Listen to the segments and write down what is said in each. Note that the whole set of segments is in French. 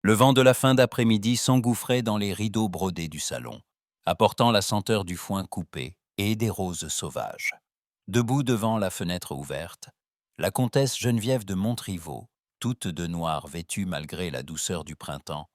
Le vent de la fin d'après-midi s'engouffrait dans les rideaux brodés du salon, apportant la senteur du foin coupé et des roses sauvages. Debout devant la fenêtre ouverte, la comtesse Geneviève de Montriveau, toute de noir vêtue malgré la douceur du printemps,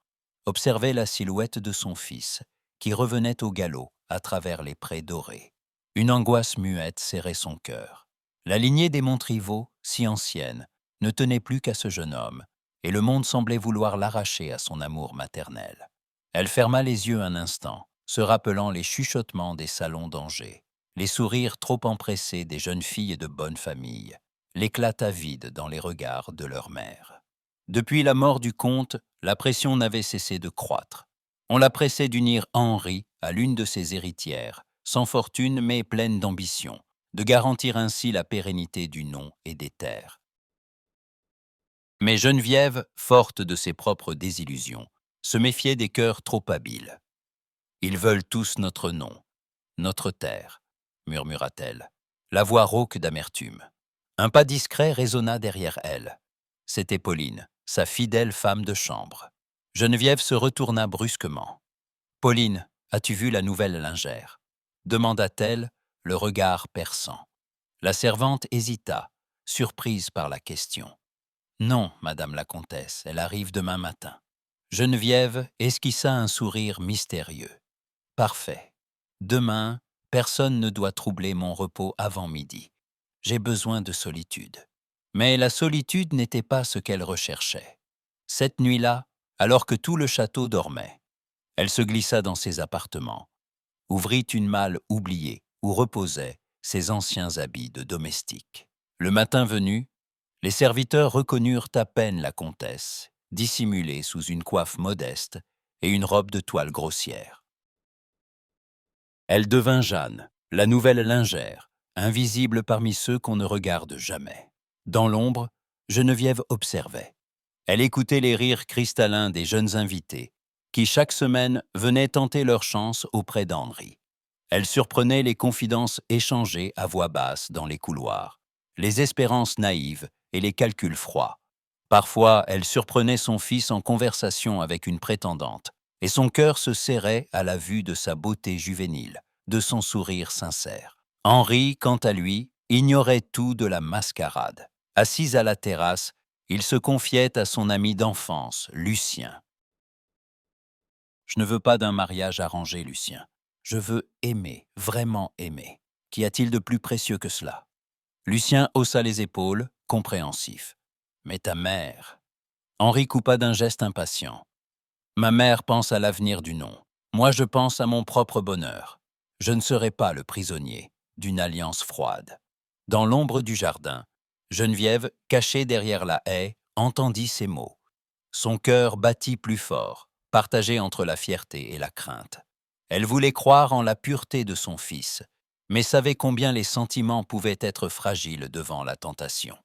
observait la silhouette de son fils, qui revenait au galop à travers les prés dorés. Une angoisse muette serrait son cœur. La lignée des Montriveau, si ancienne, ne tenait plus qu'à ce jeune homme, et le monde semblait vouloir l'arracher à son amour maternel. Elle ferma les yeux un instant, se rappelant les chuchotements des salons d'Angers, les sourires trop empressés des jeunes filles de bonne famille, l'éclat avide dans les regards de leur mère. Depuis la mort du comte, la pression n'avait cessé de croître. On la pressait d'unir Henri à l'une de ses héritières, sans fortune mais pleine d'ambition, de garantir ainsi la pérennité du nom et des terres. Mais Geneviève, forte de ses propres désillusions, se méfiait des cœurs trop habiles. Ils veulent tous notre nom, notre terre, murmura-t-elle, la voix rauque d'amertume. Un pas discret résonna derrière elle. C'était Pauline, sa fidèle femme de chambre. Geneviève se retourna brusquement. Pauline, as-tu vu la nouvelle lingère demanda-t-elle, le regard perçant. La servante hésita, surprise par la question. Non, madame la comtesse, elle arrive demain matin. Geneviève esquissa un sourire mystérieux. Parfait. Demain, personne ne doit troubler mon repos avant midi. J'ai besoin de solitude. Mais la solitude n'était pas ce qu'elle recherchait. Cette nuit-là, alors que tout le château dormait, elle se glissa dans ses appartements, ouvrit une malle oubliée où reposaient ses anciens habits de domestique. Le matin venu, les serviteurs reconnurent à peine la comtesse, dissimulée sous une coiffe modeste et une robe de toile grossière. Elle devint Jeanne, la nouvelle lingère, invisible parmi ceux qu'on ne regarde jamais. Dans l'ombre, Geneviève observait. Elle écoutait les rires cristallins des jeunes invités, qui chaque semaine venaient tenter leur chance auprès d'Henri. Elle surprenait les confidences échangées à voix basse dans les couloirs, les espérances naïves et les calculs froids. Parfois, elle surprenait son fils en conversation avec une prétendante, et son cœur se serrait à la vue de sa beauté juvénile, de son sourire sincère. Henri, quant à lui, ignorait tout de la mascarade. Assis à la terrasse, il se confiait à son ami d'enfance, Lucien. « Je ne veux pas d'un mariage arrangé, Lucien. Je veux aimer, vraiment aimer. Qu'y a-t-il de plus précieux que cela ?» Lucien haussa les épaules, compréhensif. « Mais ta mère… » Henri coupa d'un geste impatient. « Ma mère pense à l'avenir du nom. Moi, je pense à mon propre bonheur. Je ne serai pas le prisonnier d'une alliance froide. » Dans l'ombre du jardin, Geneviève, cachée derrière la haie, entendit ces mots. Son cœur battit plus fort, partagé entre la fierté et la crainte. Elle voulait croire en la pureté de son fils, mais savait combien les sentiments pouvaient être fragiles devant la tentation.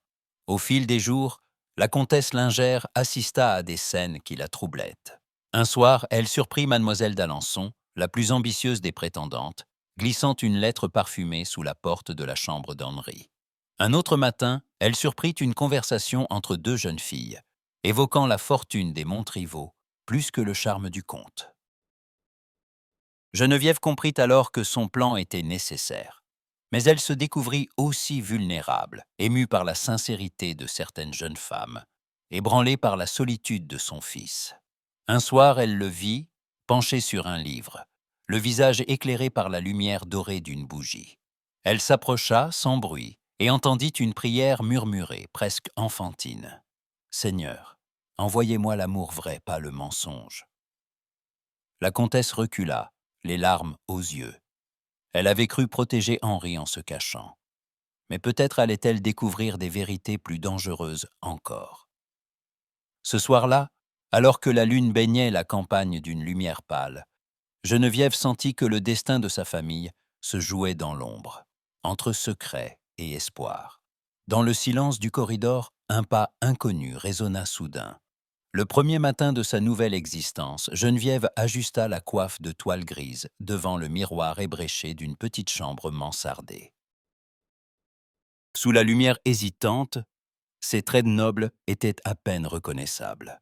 Au fil des jours, la comtesse Lingère assista à des scènes qui la troublaient. Un soir, elle surprit mademoiselle d'Alençon, la plus ambitieuse des prétendantes, glissant une lettre parfumée sous la porte de la chambre d'Henri. Un autre matin, elle surprit une conversation entre deux jeunes filles, évoquant la fortune des Montriveau plus que le charme du comte. Geneviève comprit alors que son plan était nécessaire. Mais elle se découvrit aussi vulnérable, émue par la sincérité de certaines jeunes femmes, ébranlée par la solitude de son fils. Un soir, elle le vit, penché sur un livre, le visage éclairé par la lumière dorée d'une bougie. Elle s'approcha, sans bruit, et entendit une prière murmurée, presque enfantine. « Seigneur, envoyez-moi l'amour vrai, pas le mensonge. » La comtesse recula, les larmes aux yeux. Elle avait cru protéger Henri en se cachant. Mais peut-être allait-elle découvrir des vérités plus dangereuses encore. Ce soir-là, alors que la lune baignait la campagne d'une lumière pâle, Geneviève sentit que le destin de sa famille se jouait dans l'ombre, entre secret et espoir. Dans le silence du corridor, un pas inconnu résonna soudain. Le premier matin de sa nouvelle existence, Geneviève ajusta la coiffe de toile grise devant le miroir ébréché d'une petite chambre mansardée. Sous la lumière hésitante, ses traits nobles étaient à peine reconnaissables.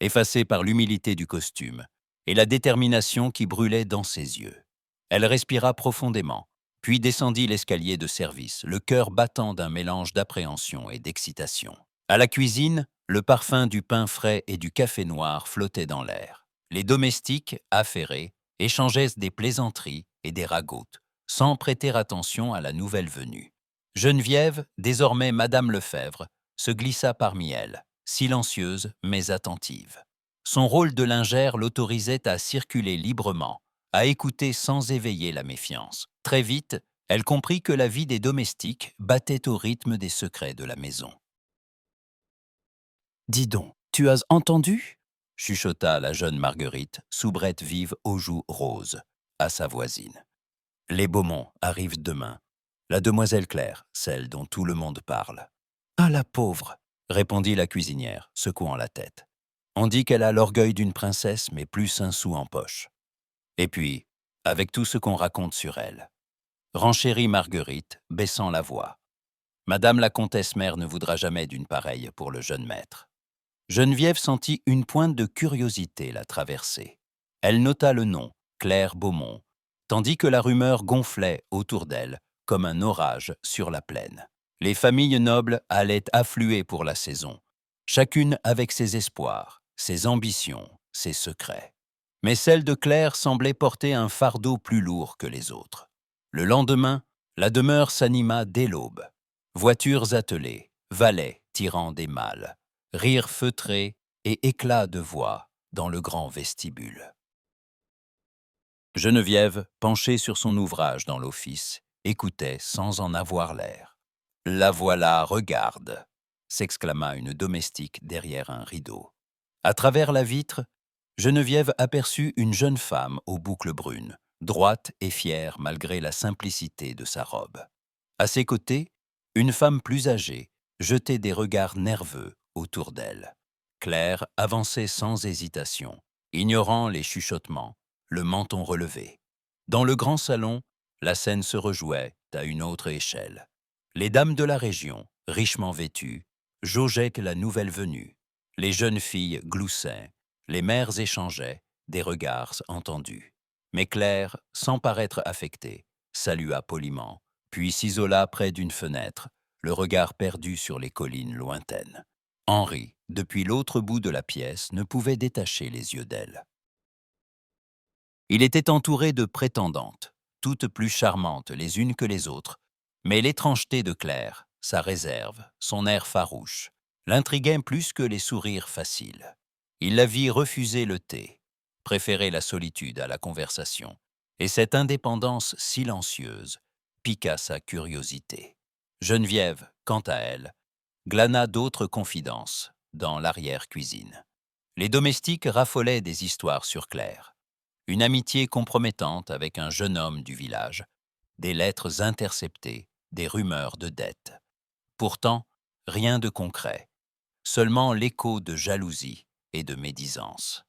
effacée par l'humilité du costume et la détermination qui brûlait dans ses yeux. Elle respira profondément, puis descendit l'escalier de service, le cœur battant d'un mélange d'appréhension et d'excitation. À la cuisine, le parfum du pain frais et du café noir flottait dans l'air. Les domestiques, affairés, échangeaient des plaisanteries et des ragots, sans prêter attention à la nouvelle venue. Geneviève, désormais Madame Lefebvre, se glissa parmi elles, silencieuse mais attentive. Son rôle de lingère l'autorisait à circuler librement, à écouter sans éveiller la méfiance. Très vite, elle comprit que la vie des domestiques battait au rythme des secrets de la maison. « Dis donc, tu as entendu ?» chuchota la jeune Marguerite, soubrette vive aux joues roses, à sa voisine. « Les Beaumont arrivent demain. La demoiselle Claire, celle dont tout le monde parle. »« Ah, la pauvre !» répondit la cuisinière, secouant la tête. « On dit qu'elle a l'orgueil d'une princesse, mais plus un sou en poche. Et puis, avec tout ce qu'on raconte sur elle. » Renchérit Marguerite, baissant la voix. « Madame la comtesse mère ne voudra jamais d'une pareille pour le jeune maître. » Geneviève sentit une pointe de curiosité la traverser. Elle nota le nom, Claire Beaumont, tandis que la rumeur gonflait autour d'elle comme un orage sur la plaine. Les familles nobles allaient affluer pour la saison, chacune avec ses espoirs, ses ambitions, ses secrets. Mais celle de Claire semblait porter un fardeau plus lourd que les autres. Le lendemain, la demeure s'anima dès l'aube. Voitures attelées, valets tirant des malles, rires feutrés et éclats de voix dans le grand vestibule. Geneviève, penchée sur son ouvrage dans l'office, écoutait sans en avoir l'air. « La voilà, regarde !» s'exclama une domestique derrière un rideau. À travers la vitre, Geneviève aperçut une jeune femme aux boucles brunes, droite et fière malgré la simplicité de sa robe. À ses côtés, une femme plus âgée jetait des regards nerveux autour d'elle. Claire avançait sans hésitation, ignorant les chuchotements, le menton relevé. Dans le grand salon, la scène se rejouait à une autre échelle. Les dames de la région, richement vêtues, jaugeaient la nouvelle venue. Les jeunes filles gloussaient, les mères échangeaient, des regards entendus. Mais Claire, sans paraître affectée, salua poliment, puis s'isola près d'une fenêtre, le regard perdu sur les collines lointaines. Henri, depuis l'autre bout de la pièce, ne pouvait détacher les yeux d'elle. Il était entouré de prétendantes, toutes plus charmantes les unes que les autres, mais l'étrangeté de Claire, sa réserve, son air farouche, l'intriguaient plus que les sourires faciles. Il la vit refuser le thé, préférer la solitude à la conversation, et cette indépendance silencieuse piqua sa curiosité. Geneviève, quant à elle, glana d'autres confidences dans l'arrière-cuisine. Les domestiques raffolaient des histoires sur Claire. Une amitié compromettante avec un jeune homme du village, des lettres interceptées, des rumeurs de dettes. Pourtant, rien de concret, seulement l'écho de jalousie et de médisance.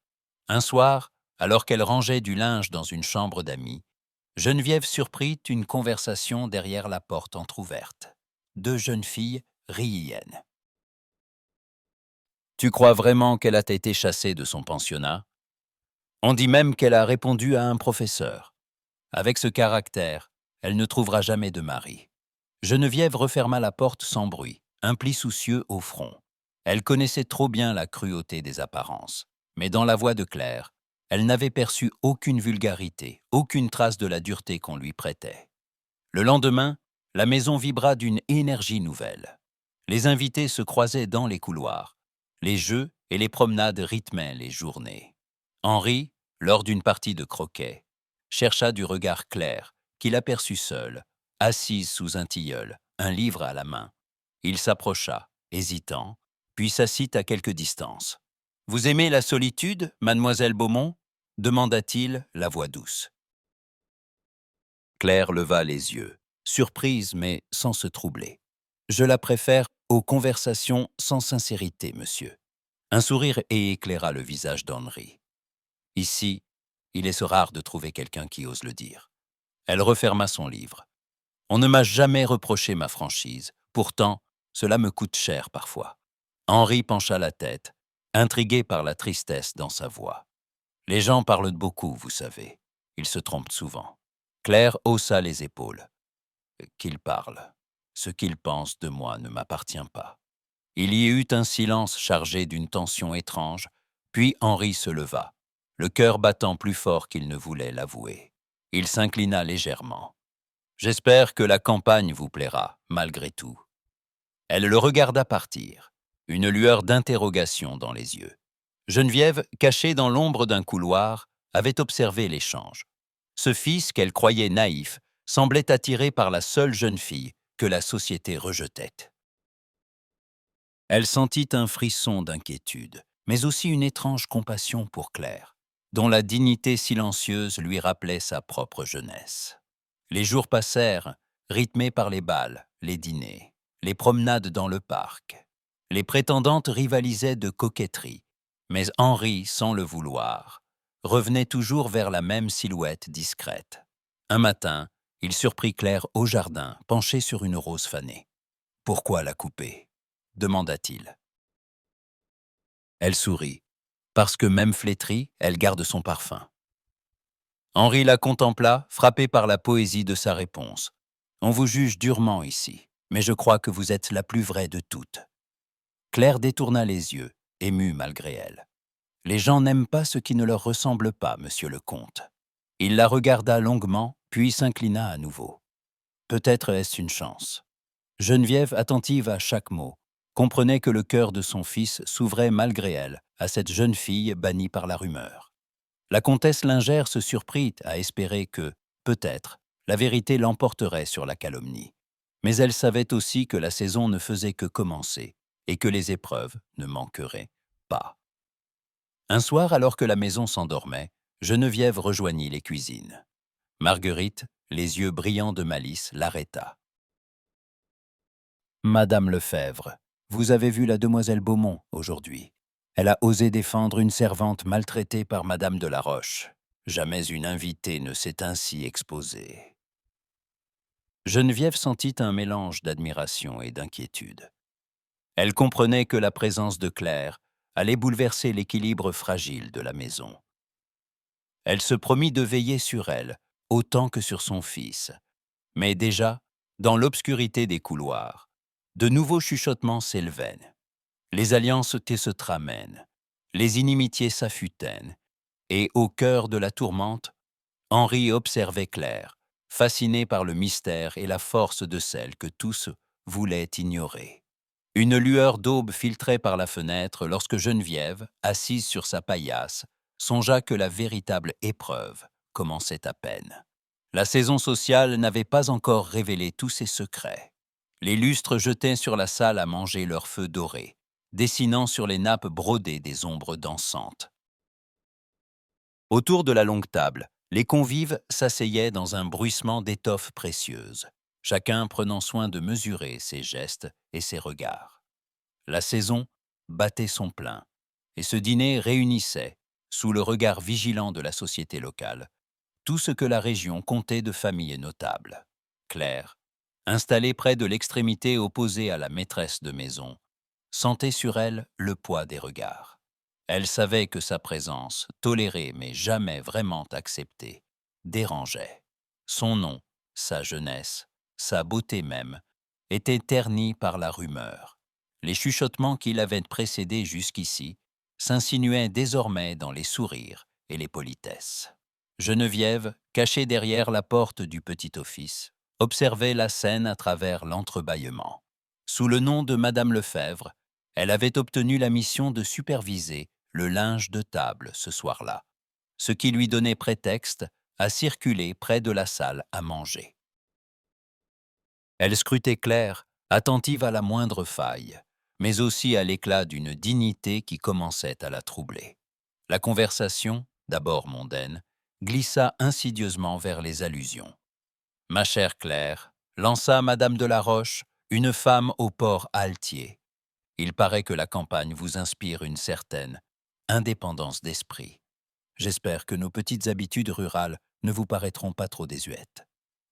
Un soir, alors qu'elle rangeait du linge dans une chambre d'amis, Geneviève surprit une conversation derrière la porte entr'ouverte. Deux jeunes filles riaient. « Tu crois vraiment qu'elle a été chassée de son pensionnat ? On dit même qu'elle a répondu à un professeur. Avec ce caractère, elle ne trouvera jamais de mari. » Geneviève referma la porte sans bruit, un pli soucieux au front. Elle connaissait trop bien la cruauté des apparences, mais dans la voix de Claire, elle n'avait perçu aucune vulgarité, aucune trace de la dureté qu'on lui prêtait. Le lendemain, la maison vibra d'une énergie nouvelle. Les invités se croisaient dans les couloirs. Les jeux et les promenades rythmaient les journées. Henri, lors d'une partie de croquet, chercha du regard Claire, qu'il aperçut seule, assise sous un tilleul, un livre à la main. Il s'approcha, hésitant, puis s'assit à quelque distance. « Vous aimez la solitude, mademoiselle Beaumont ?» demanda-t-il, la voix douce. Claire leva les yeux, surprise mais sans se troubler. « Je la préfère aux conversations sans sincérité, monsieur. » Un sourire éclaira le visage d'Henri. « Ici, il est rare de trouver quelqu'un qui ose le dire. » Elle referma son livre. « On ne m'a jamais reproché ma franchise. Pourtant, cela me coûte cher parfois. » Henri pencha la tête, intrigué par la tristesse dans sa voix. Les gens parlent beaucoup, vous savez. Ils se trompent souvent. Claire haussa les épaules. Qu'ils parlent. Ce qu'ils pensent de moi ne m'appartient pas. Il y eut un silence chargé d'une tension étrange, puis Henri se leva, le cœur battant plus fort qu'il ne voulait l'avouer. Il s'inclina légèrement. « J'espère que la campagne vous plaira, malgré tout. » Elle le regarda partir, une lueur d'interrogation dans les yeux. Geneviève, cachée dans l'ombre d'un couloir, avait observé l'échange. Ce fils qu'elle croyait naïf semblait attiré par la seule jeune fille que la société rejetait. Elle sentit un frisson d'inquiétude, mais aussi une étrange compassion pour Claire, dont la dignité silencieuse lui rappelait sa propre jeunesse. Les jours passèrent, rythmés par les bals, les dîners, les promenades dans le parc. Les prétendantes rivalisaient de coquetterie, mais Henri, sans le vouloir, revenait toujours vers la même silhouette discrète. Un matin, il surprit Claire au jardin, penchée sur une rose fanée. « Pourquoi la couper ?» demanda-t-il. Elle sourit. « Parce que même flétrie, elle garde son parfum. » Henri la contempla, frappé par la poésie de sa réponse. « On vous juge durement ici, mais je crois que vous êtes la plus vraie de toutes. » Claire détourna les yeux, émue malgré elle. « Les gens n'aiment pas ce qui ne leur ressemble pas, monsieur le comte. » Il la regarda longuement, puis s'inclina à nouveau. Peut-être est-ce une chance. Geneviève, attentive à chaque mot, comprenait que le cœur de son fils s'ouvrait malgré elle à cette jeune fille bannie par la rumeur. La comtesse Lingère se surprit à espérer que, peut-être, la vérité l'emporterait sur la calomnie. Mais elle savait aussi que la saison ne faisait que commencer et que les épreuves ne manqueraient pas. Un soir, alors que la maison s'endormait, Geneviève rejoignit les cuisines. Marguerite, les yeux brillants de malice, l'arrêta. « Madame Lefèvre, vous avez vu la demoiselle Beaumont aujourd'hui. Elle a osé défendre une servante maltraitée par Madame de la Roche. Jamais une invitée ne s'est ainsi exposée. » Geneviève sentit un mélange d'admiration et d'inquiétude. Elle comprenait que la présence de Claire allait bouleverser l'équilibre fragile de la maison. Elle se promit de veiller sur elle, autant que sur son fils. Mais déjà, dans l'obscurité des couloirs, de nouveaux chuchotements s'élevaient. Les alliances se tramènent, les inimitiés s'affûtaient, et au cœur de la tourmente, Henri observait Claire, fasciné par le mystère et la force de celle que tous voulaient ignorer. Une lueur d'aube filtrait par la fenêtre lorsque Geneviève, assise sur sa paillasse, songea que la véritable épreuve commençait à peine. La saison sociale n'avait pas encore révélé tous ses secrets. Les lustres jetaient sur la salle à manger leur feu doré, dessinant sur les nappes brodées des ombres dansantes. Autour de la longue table, les convives s'asseyaient dans un bruissement d'étoffes précieuses, chacun prenant soin de mesurer ses gestes et ses regards. La saison battait son plein, et ce dîner réunissait, sous le regard vigilant de la société locale, tout ce que la région comptait de familles notables. Claire, installée près de l'extrémité opposée à la maîtresse de maison, sentait sur elle le poids des regards. Elle savait que sa présence, tolérée mais jamais vraiment acceptée, dérangeait. Son nom, sa jeunesse, sa beauté même, étaient ternis par la rumeur. Les chuchotements qui l'avaient précédé jusqu'ici s'insinuaient désormais dans les sourires et les politesses. Geneviève, cachée derrière la porte du petit office, observait la scène à travers l'entrebâillement. Sous le nom de Madame Lefèvre, elle avait obtenu la mission de superviser le linge de table ce soir-là, ce qui lui donnait prétexte à circuler près de la salle à manger. Elle scrutait Claire, attentive à la moindre faille, mais aussi à l'éclat d'une dignité qui commençait à la troubler. La conversation, d'abord mondaine, glissa insidieusement vers les allusions. « Ma chère Claire, lança Madame de la Roche, une femme au port altier. Il paraît que la campagne vous inspire une certaine indépendance d'esprit. J'espère que nos petites habitudes rurales ne vous paraîtront pas trop désuètes. »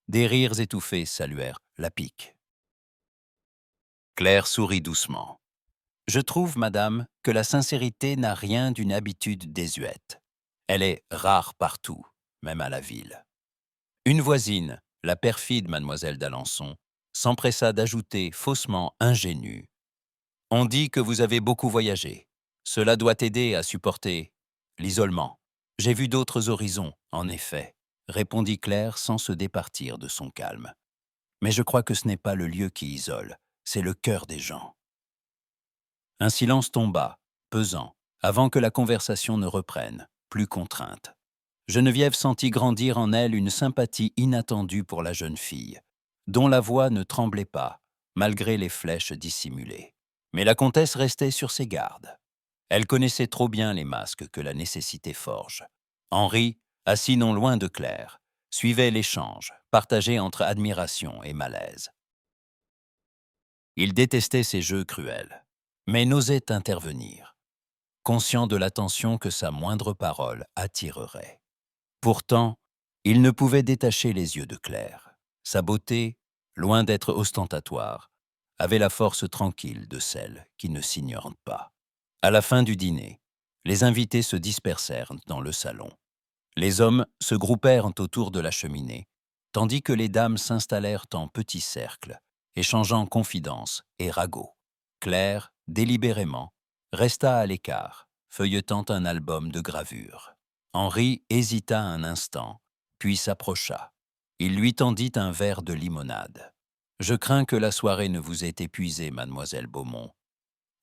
Des rires étouffés saluèrent la pique. Claire sourit doucement. Je trouve, madame, que la sincérité n'a rien d'une habitude désuète. Elle est rare partout, même à la ville. Une voisine, la perfide mademoiselle d'Alençon, s'empressa d'ajouter faussement ingénue. On dit que vous avez beaucoup voyagé. Cela doit aider à supporter l'isolement. J'ai vu d'autres horizons, en effet, répondit Claire sans se départir de son calme. Mais je crois que ce n'est pas le lieu qui isole, c'est le cœur des gens. Un silence tomba, pesant, avant que la conversation ne reprenne, plus contrainte. Geneviève sentit grandir en elle une sympathie inattendue pour la jeune fille, dont la voix ne tremblait pas, malgré les flèches dissimulées. Mais la comtesse restait sur ses gardes. Elle connaissait trop bien les masques que la nécessité forge. Henri, assis non loin de Claire, suivait l'échange, partagé entre admiration et malaise. Il détestait ces jeux cruels, mais n'osait intervenir, conscient de l'attention que sa moindre parole attirerait. Pourtant, il ne pouvait détacher les yeux de Claire. Sa beauté, loin d'être ostentatoire, avait la force tranquille de celle qui ne s'ignore pas. À la fin du dîner, les invités se dispersèrent dans le salon. Les hommes se groupèrent autour de la cheminée, tandis que les dames s'installèrent en petits cercles, échangeant confidences et ragots. Claire, délibérément, resta à l'écart, feuilletant un album de gravures. Henri hésita un instant, puis s'approcha. Il lui tendit un verre de limonade. « Je crains que la soirée ne vous ait épuisée, mademoiselle Beaumont. »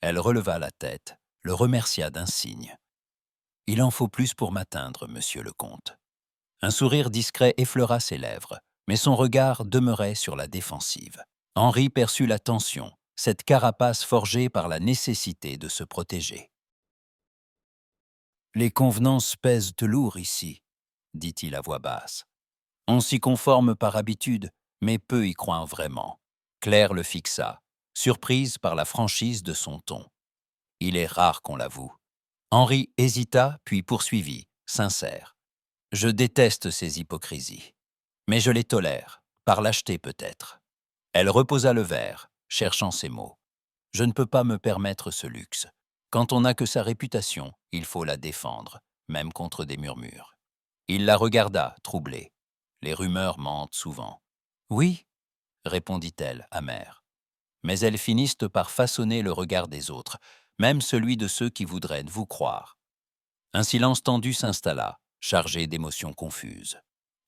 Elle releva la tête, le remercia d'un signe. « Il en faut plus pour m'atteindre, monsieur le comte. » Un sourire discret effleura ses lèvres, mais son regard demeurait sur la défensive. Henri perçut la tension, cette carapace forgée par la nécessité de se protéger. « Les convenances pèsent lourd ici, » dit-il à voix basse. « On s'y conforme par habitude, mais peu y croient vraiment. » Claire le fixa, surprise par la franchise de son ton. « Il est rare qu'on l'avoue. » Henri hésita, puis poursuivit, sincère. « Je déteste ces hypocrisies, mais je les tolère, par lâcheté peut-être. » Elle reposa le verre, cherchant ses mots. « Je ne peux pas me permettre ce luxe. Quand on n'a que sa réputation, il faut la défendre, même contre des murmures. » Il la regarda, troublé. Les rumeurs mentent souvent. « Oui, » répondit-elle, amère. Mais elles finissent par façonner le regard des autres, même celui de ceux qui voudraient vous croire. Un silence tendu s'installa, chargé d'émotions confuses.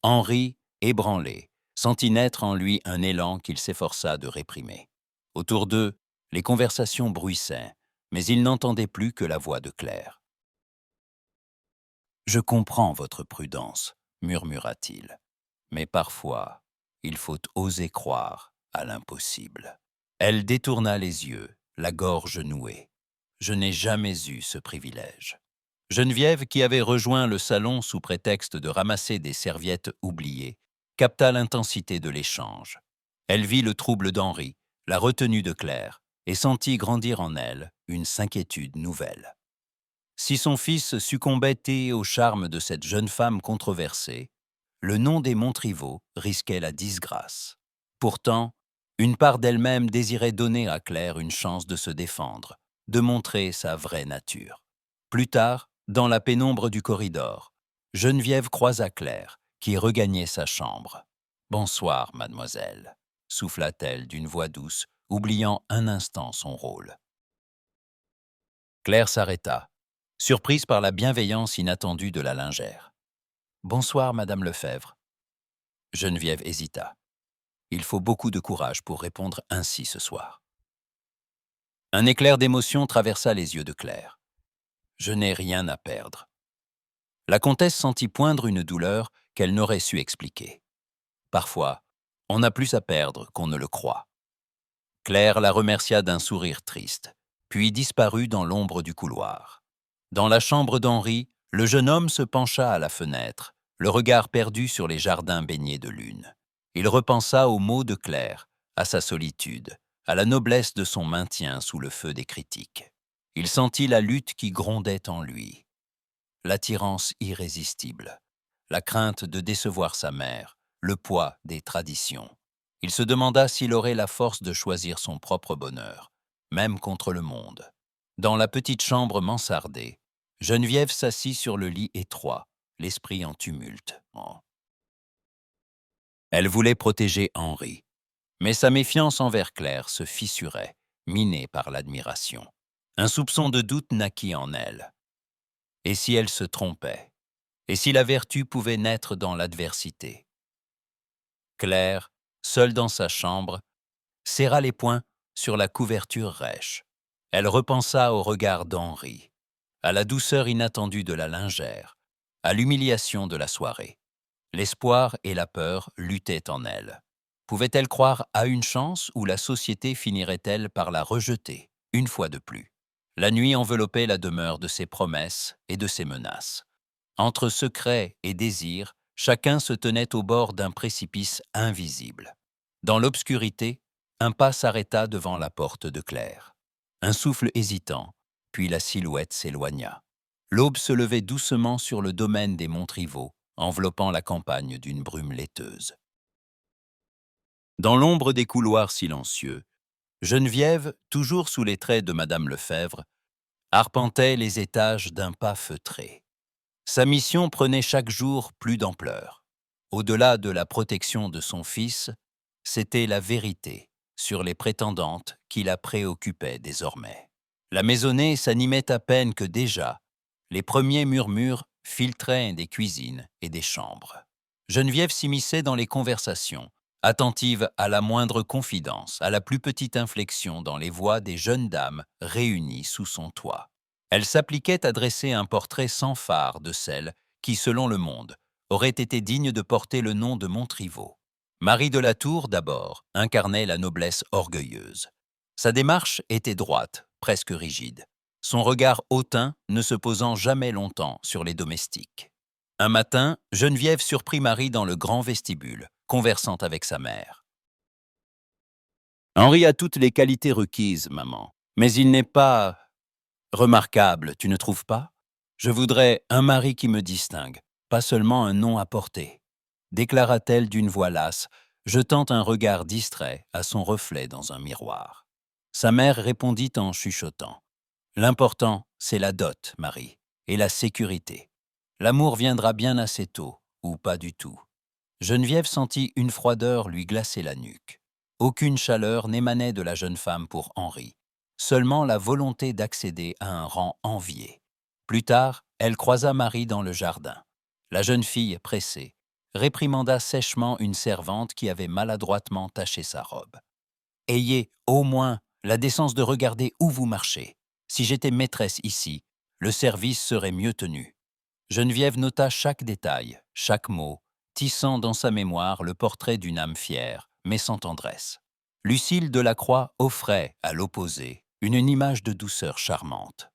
Henri, ébranlé, sentit naître en lui un élan qu'il s'efforça de réprimer. Autour d'eux, les conversations bruissaient, mais il n'entendait plus que la voix de Claire. « Je comprends votre prudence, » murmura-t-il. « Mais parfois, il faut oser croire à l'impossible. » Elle détourna les yeux, la gorge nouée. « Je n'ai jamais eu ce privilège. » Geneviève, qui avait rejoint le salon sous prétexte de ramasser des serviettes oubliées, capta l'intensité de l'échange. Elle vit le trouble d'Henri, la retenue de Claire, et sentit grandir en elle une inquiétude nouvelle. Si son fils succombait au charme de cette jeune femme controversée, le nom des Montriveau risquait la disgrâce. Pourtant, une part d'elle-même désirait donner à Claire une chance de se défendre, de montrer sa vraie nature. Plus tard, dans la pénombre du corridor, Geneviève croisa Claire, qui regagnait sa chambre. « Bonsoir, mademoiselle », souffla-t-elle d'une voix douce, oubliant un instant son rôle. Claire s'arrêta, surprise par la bienveillance inattendue de la lingère. « Bonsoir, madame Lefebvre. » Geneviève hésita. Il faut beaucoup de courage pour répondre ainsi ce soir. Un éclair d'émotion traversa les yeux de Claire. « Je n'ai rien à perdre. » La comtesse sentit poindre une douleur qu'elle n'aurait su expliquer. Parfois, on a plus à perdre qu'on ne le croit. Claire la remercia d'un sourire triste, puis disparut dans l'ombre du couloir. Dans la chambre d'Henri, le jeune homme se pencha à la fenêtre, le regard perdu sur les jardins baignés de lune. Il repensa aux mots de Claire, à sa solitude, à la noblesse de son maintien sous le feu des critiques. Il sentit la lutte qui grondait en lui, l'attirance irrésistible, la crainte de décevoir sa mère, le poids des traditions. Il se demanda s'il aurait la force de choisir son propre bonheur, même contre le monde. Dans la petite chambre mansardée, Geneviève s'assit sur le lit étroit, l'esprit en tumulte. Oh. Elle voulait protéger Henri, mais sa méfiance envers Claire se fissurait, minée par l'admiration. Un soupçon de doute naquit en elle. Et si elle se trompait? Et si la vertu pouvait naître dans l'adversité? Claire, seule dans sa chambre, serra les poings sur la couverture rêche. Elle repensa au regard d'Henri, à la douceur inattendue de la lingère, à l'humiliation de la soirée. L'espoir et la peur luttaient en elle. Pouvait-elle croire à une chance ou la société finirait-elle par la rejeter, une fois de plus? La nuit enveloppait la demeure de ses promesses et de ses menaces. Entre secret et désir, chacun se tenait au bord d'un précipice invisible. Dans l'obscurité, un pas s'arrêta devant la porte de Claire. Un souffle hésitant, puis la silhouette s'éloigna. L'aube se levait doucement sur le domaine des Montriveau, enveloppant la campagne d'une brume laiteuse. Dans l'ombre des couloirs silencieux, Geneviève, toujours sous les traits de Madame Lefèvre, arpentait les étages d'un pas feutré. Sa mission prenait chaque jour plus d'ampleur. Au-delà de la protection de son fils, c'était la vérité sur les prétendantes qui la préoccupaient désormais. La maisonnée s'animait à peine que déjà, les premiers murmures filtraient des cuisines et des chambres. Geneviève s'immisçait dans les conversations, attentive à la moindre confidence, à la plus petite inflexion dans les voix des jeunes dames réunies sous son toit. Elle s'appliquait à dresser un portrait sans fard de celle qui, selon le monde, aurait été digne de porter le nom de Montriveau. Marie de la Tour, d'abord, incarnait la noblesse orgueilleuse. Sa démarche était droite, presque rigide. Son regard hautain ne se posant jamais longtemps sur les domestiques. Un matin, Geneviève surprit Marie dans le grand vestibule, conversant avec sa mère. « Henri a toutes les qualités requises, maman, mais il n'est pas remarquable, tu ne trouves pas? Je voudrais un mari qui me distingue, pas seulement un nom à porter, » déclara-t-elle d'une voix lasse, jetant un regard distrait à son reflet dans un miroir. Sa mère répondit en chuchotant. « L'important, c'est la dot, Marie, et la sécurité. L'amour viendra bien assez tôt, ou pas du tout. » Geneviève sentit une froideur lui glacer la nuque. Aucune chaleur n'émanait de la jeune femme pour Henri, seulement la volonté d'accéder à un rang envié. Plus tard, elle croisa Marie dans le jardin. La jeune fille, pressée, réprimanda sèchement une servante qui avait maladroitement taché sa robe. « Ayez, au moins, la décence de regarder où vous marchez. Si j'étais maîtresse ici, le service serait mieux tenu. » Geneviève nota chaque détail, chaque mot, tissant dans sa mémoire le portrait d'une âme fière, mais sans tendresse. Lucile Delacroix offrait, à l'opposé, une image de douceur charmante.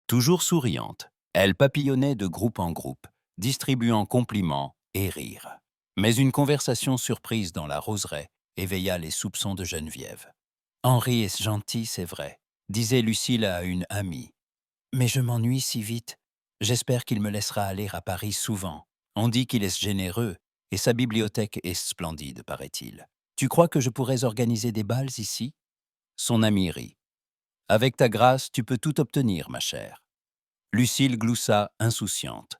Toujours souriante, elle papillonnait de groupe en groupe, distribuant compliments et rires. Mais une conversation surprise dans la roseraie éveilla les soupçons de Geneviève. « Henri est gentil, c'est vrai, » disait Lucile à une amie. « Mais je m'ennuie si vite. J'espère qu'il me laissera aller à Paris souvent. On dit qu'il est généreux, et sa bibliothèque est splendide, paraît-il. Tu crois que je pourrais organiser des bals ici ?» Son amie rit. « Avec ta grâce, tu peux tout obtenir, ma chère. » Lucile gloussa, insouciante.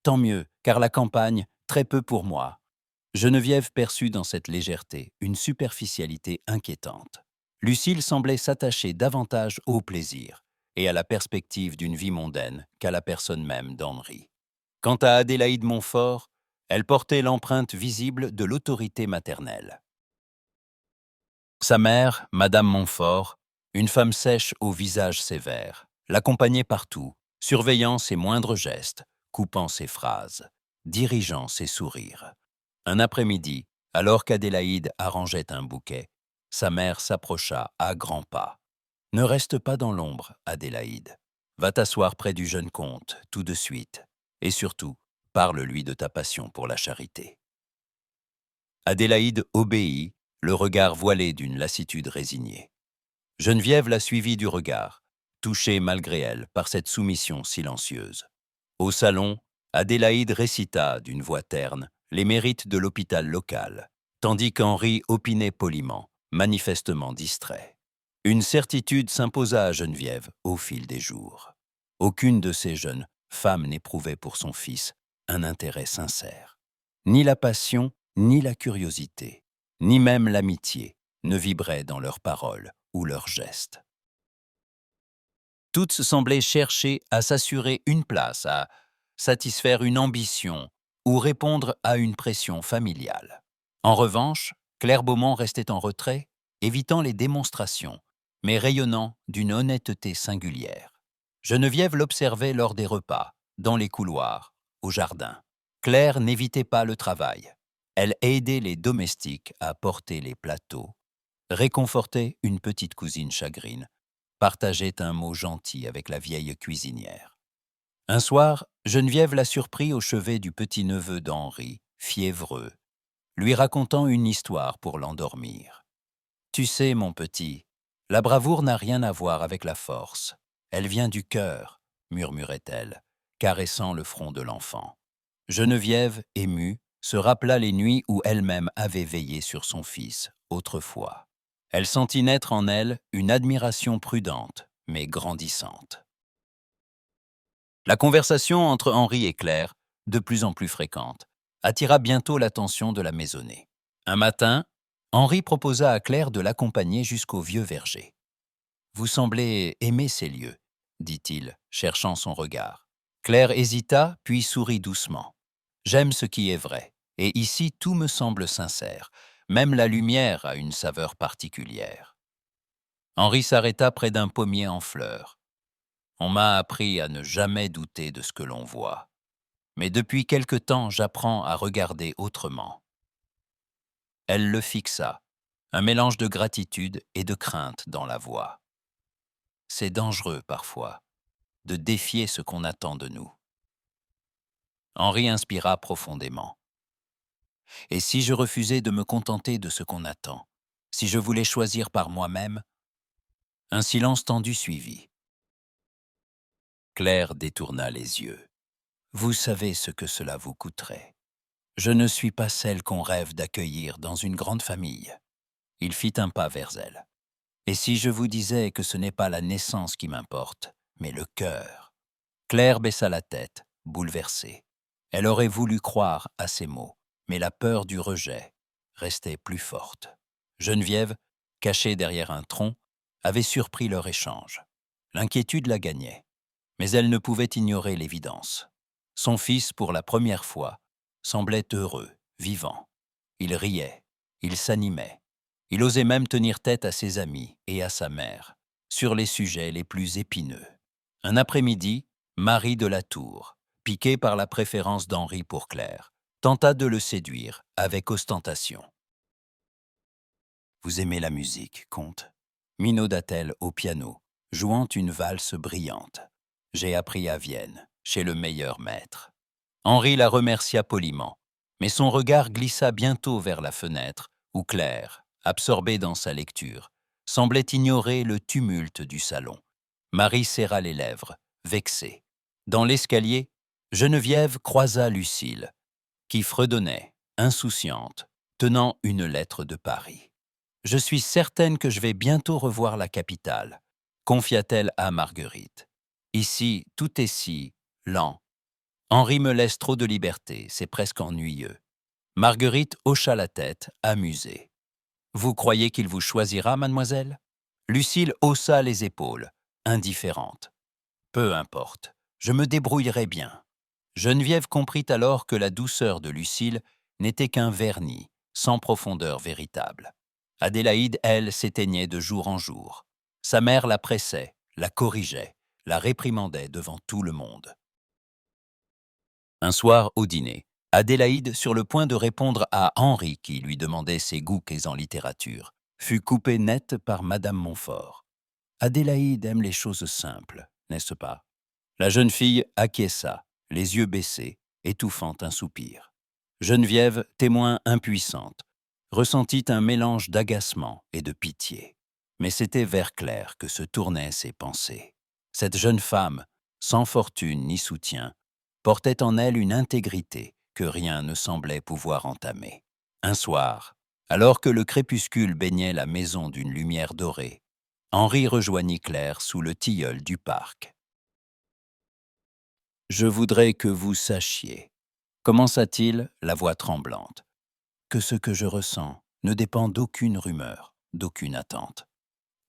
« Tant mieux, car la campagne, très peu pour moi. » Geneviève perçut dans cette légèreté une superficialité inquiétante. Lucile semblait s'attacher davantage au plaisir et à la perspective d'une vie mondaine qu'à la personne même d'Henri. Quant à Adélaïde Montfort, elle portait l'empreinte visible de l'autorité maternelle. Sa mère, Madame Montfort, une femme sèche au visage sévère, l'accompagnait partout, surveillant ses moindres gestes, coupant ses phrases, dirigeant ses sourires. Un après-midi, alors qu'Adélaïde arrangeait un bouquet, sa mère s'approcha à grands pas. « Ne reste pas dans l'ombre, Adélaïde. Va t'asseoir près du jeune comte, tout de suite. Et surtout, parle-lui de ta passion pour la charité. » Adélaïde obéit, le regard voilé d'une lassitude résignée. Geneviève la suivit du regard, touchée malgré elle par cette soumission silencieuse. Au salon, Adélaïde récita d'une voix terne les mérites de l'hôpital local, tandis qu'Henri opinait poliment, manifestement distrait. Une certitude s'imposa à Geneviève au fil des jours. Aucune de ces jeunes femmes n'éprouvait pour son fils un intérêt sincère. Ni la passion, ni la curiosité, ni même l'amitié ne vibraient dans leurs paroles ou leurs gestes. Toutes semblaient chercher à s'assurer une place, à satisfaire une ambition ou répondre à une pression familiale. En revanche, Claire Beaumont restait en retrait, évitant les démonstrations, mais rayonnant d'une honnêteté singulière. Geneviève l'observait lors des repas, dans les couloirs, au jardin. Claire n'évitait pas le travail. Elle aidait les domestiques à porter les plateaux, réconfortait une petite cousine chagrine, partageait un mot gentil avec la vieille cuisinière. Un soir, Geneviève la surprit au chevet du petit-neveu d'Henri, fiévreux, lui racontant une histoire pour l'endormir. « Tu sais, mon petit, la bravoure n'a rien à voir avec la force. Elle vient du cœur, » murmurait-elle, caressant le front de l'enfant. Geneviève, émue, se rappela les nuits où elle-même avait veillé sur son fils, autrefois. Elle sentit naître en elle une admiration prudente, mais grandissante. La conversation entre Henri et Claire, de plus en plus fréquente, attira bientôt l'attention de la maisonnée. Un matin, Henri proposa à Claire de l'accompagner jusqu'au vieux verger. « Vous semblez aimer ces lieux, » dit-il, cherchant son regard. Claire hésita, puis sourit doucement. « J'aime ce qui est vrai, et ici tout me semble sincère. Même la lumière a une saveur particulière. » Henri s'arrêta près d'un pommier en fleurs. « On m'a appris à ne jamais douter de ce que l'on voit. Mais depuis quelque temps, j'apprends à regarder autrement. » Elle le fixa, un mélange de gratitude et de crainte dans la voix. « C'est dangereux parfois, de défier ce qu'on attend de nous. » Henri inspira profondément. « Et si je refusais de me contenter de ce qu'on attend, si je voulais choisir par moi-même ?» Un silence tendu suivit. Claire détourna les yeux. « Vous savez ce que cela vous coûterait. Je ne suis pas celle qu'on rêve d'accueillir dans une grande famille. » Il fit un pas vers elle. « Et si je vous disais que ce n'est pas la naissance qui m'importe, mais le cœur ?» Claire baissa la tête, bouleversée. Elle aurait voulu croire à ces mots, mais la peur du rejet restait plus forte. Geneviève, cachée derrière un tronc, avait surpris leur échange. L'inquiétude la gagnait, mais elle ne pouvait ignorer l'évidence. Son fils, pour la première fois, semblait heureux, vivant. Il riait, il s'animait. Il osait même tenir tête à ses amis et à sa mère, sur les sujets les plus épineux. Un après-midi, Marie de la Tour, piquée par la préférence d'Henri pour Claire, tenta de le séduire avec ostentation. « Vous aimez la musique, comte ?» minauda-t-elle au piano, jouant une valse brillante. « J'ai appris à Vienne, chez le meilleur maître. » Henri la remercia poliment, mais son regard glissa bientôt vers la fenêtre où Claire, absorbée dans sa lecture, semblait ignorer le tumulte du salon. Marie serra les lèvres, vexée. Dans l'escalier, Geneviève croisa Lucile, qui fredonnait, insouciante, tenant une lettre de Paris. « Je suis certaine que je vais bientôt revoir la capitale, » confia-t-elle à Marguerite. « Ici, tout est si lent. Henri me laisse trop de liberté, c'est presque ennuyeux. » Marguerite hocha la tête, amusée. « Vous croyez qu'il vous choisira, mademoiselle ?» Lucile haussa les épaules, indifférente. « Peu importe, je me débrouillerai bien. » Geneviève comprit alors que la douceur de Lucile n'était qu'un vernis, sans profondeur véritable. Adélaïde, elle, s'éteignait de jour en jour. Sa mère la pressait, la corrigeait, la réprimandait devant tout le monde. Un soir, au dîner, Adélaïde, sur le point de répondre à Henri qui lui demandait ses goûts en littérature, fut coupée net par Madame Montfort. « Adélaïde aime les choses simples, n'est-ce pas ?» La jeune fille acquiesça, les yeux baissés, étouffant un soupir. Geneviève, témoin impuissante, ressentit un mélange d'agacement et de pitié. Mais c'était vers Claire que se tournaient ses pensées. Cette jeune femme, sans fortune ni soutien, portait en elle une intégrité que rien ne semblait pouvoir entamer. Un soir, alors que le crépuscule baignait la maison d'une lumière dorée, Henri rejoignit Claire sous le tilleul du parc. « Je voudrais que vous sachiez, » commença-t-il, la voix tremblante, « que ce que je ressens ne dépend d'aucune rumeur, d'aucune attente. »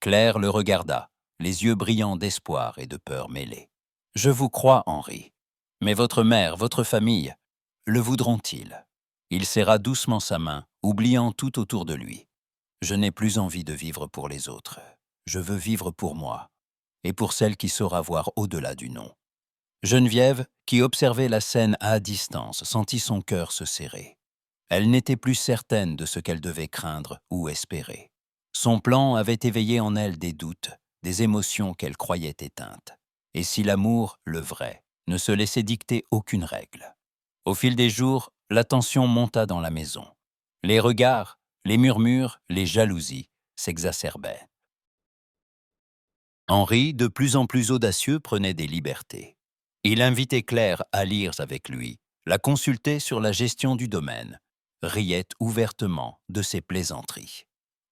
Claire le regarda, les yeux brillants d'espoir et de peur mêlés. « Je vous crois, Henri, mais votre mère, votre famille, le voudront-ils » Il serra doucement sa main, oubliant tout autour de lui. « Je n'ai plus envie de vivre pour les autres. Je veux vivre pour moi, et pour celle qui saura voir au-delà du nom. » Geneviève, qui observait la scène à distance, sentit son cœur se serrer. Elle n'était plus certaine de ce qu'elle devait craindre ou espérer. Son plan avait éveillé en elle des doutes, des émotions qu'elle croyait éteintes. Et si l'amour, le vrai, ne se laissait dicter aucune règle? Au fil des jours, la tension monta dans la maison. Les regards, les murmures, les jalousies s'exacerbaient. Henri, de plus en plus audacieux, prenait des libertés. Il invitait Claire à lire avec lui, la consultait sur la gestion du domaine, riait ouvertement de ses plaisanteries.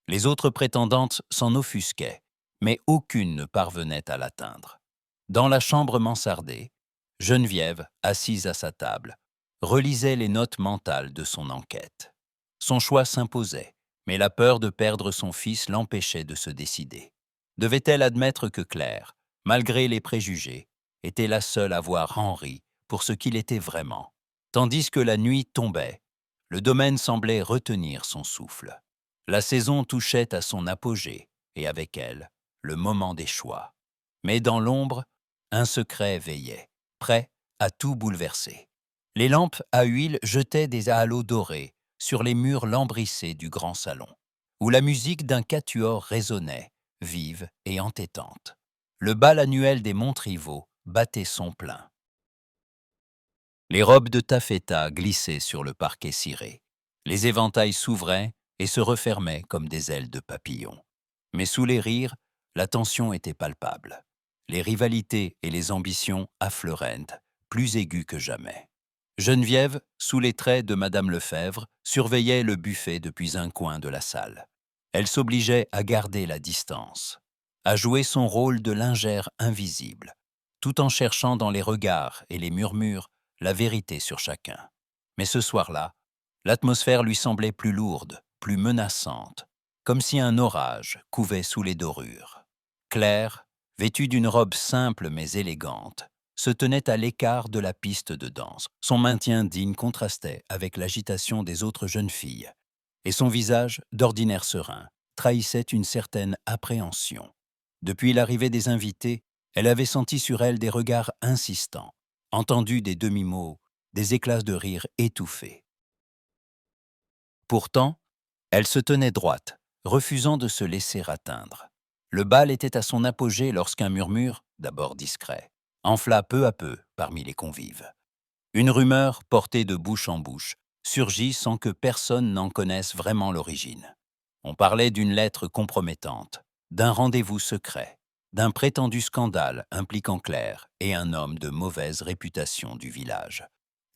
Les autres prétendantes s'en offusquaient, mais aucune ne parvenait à l'atteindre. Dans la chambre mansardée, Geneviève, assise à sa table, relisait les notes mentales de son enquête. Son choix s'imposait, mais la peur de perdre son fils l'empêchait de se décider. Devait-elle admettre que Claire, malgré les préjugés, était la seule à voir Henri pour ce qu'il était vraiment? Tandis que la nuit tombait, le domaine semblait retenir son souffle. La saison touchait à son apogée, et avec elle, le moment des choix. Mais dans l'ombre, un secret veillait, prêt à tout bouleverser. Les lampes à huile jetaient des halos dorés sur les murs lambrissés du grand salon, où la musique d'un quatuor résonnait, vive et entêtante. Le bal annuel des Montriveau battait son plein. Les robes de taffetas glissaient sur le parquet ciré. Les éventails s'ouvraient et se refermaient comme des ailes de papillon. Mais sous les rires, la tension était palpable. Les rivalités et les ambitions affleurent, plus aiguës que jamais. Geneviève, sous les traits de Madame Lefebvre, surveillait le buffet depuis un coin de la salle. Elle s'obligeait à garder la distance, à jouer son rôle de lingère invisible, tout en cherchant dans les regards et les murmures la vérité sur chacun. Mais ce soir-là, l'atmosphère lui semblait plus lourde, plus menaçante, comme si un orage couvait sous les dorures. Claire, vêtue d'une robe simple mais élégante, se tenait à l'écart de la piste de danse. Son maintien digne contrastait avec l'agitation des autres jeunes filles, et son visage, d'ordinaire serein, trahissait une certaine appréhension. Depuis l'arrivée des invités, elle avait senti sur elle des regards insistants, entendu des demi-mots, des éclats de rire étouffés. Pourtant, elle se tenait droite, refusant de se laisser atteindre. Le bal était à son apogée lorsqu'un murmure, d'abord discret, enfla peu à peu parmi les convives. Une rumeur, portée de bouche en bouche, surgit sans que personne n'en connaisse vraiment l'origine. On parlait d'une lettre compromettante, d'un rendez-vous secret, d'un prétendu scandale impliquant Claire et un homme de mauvaise réputation du village.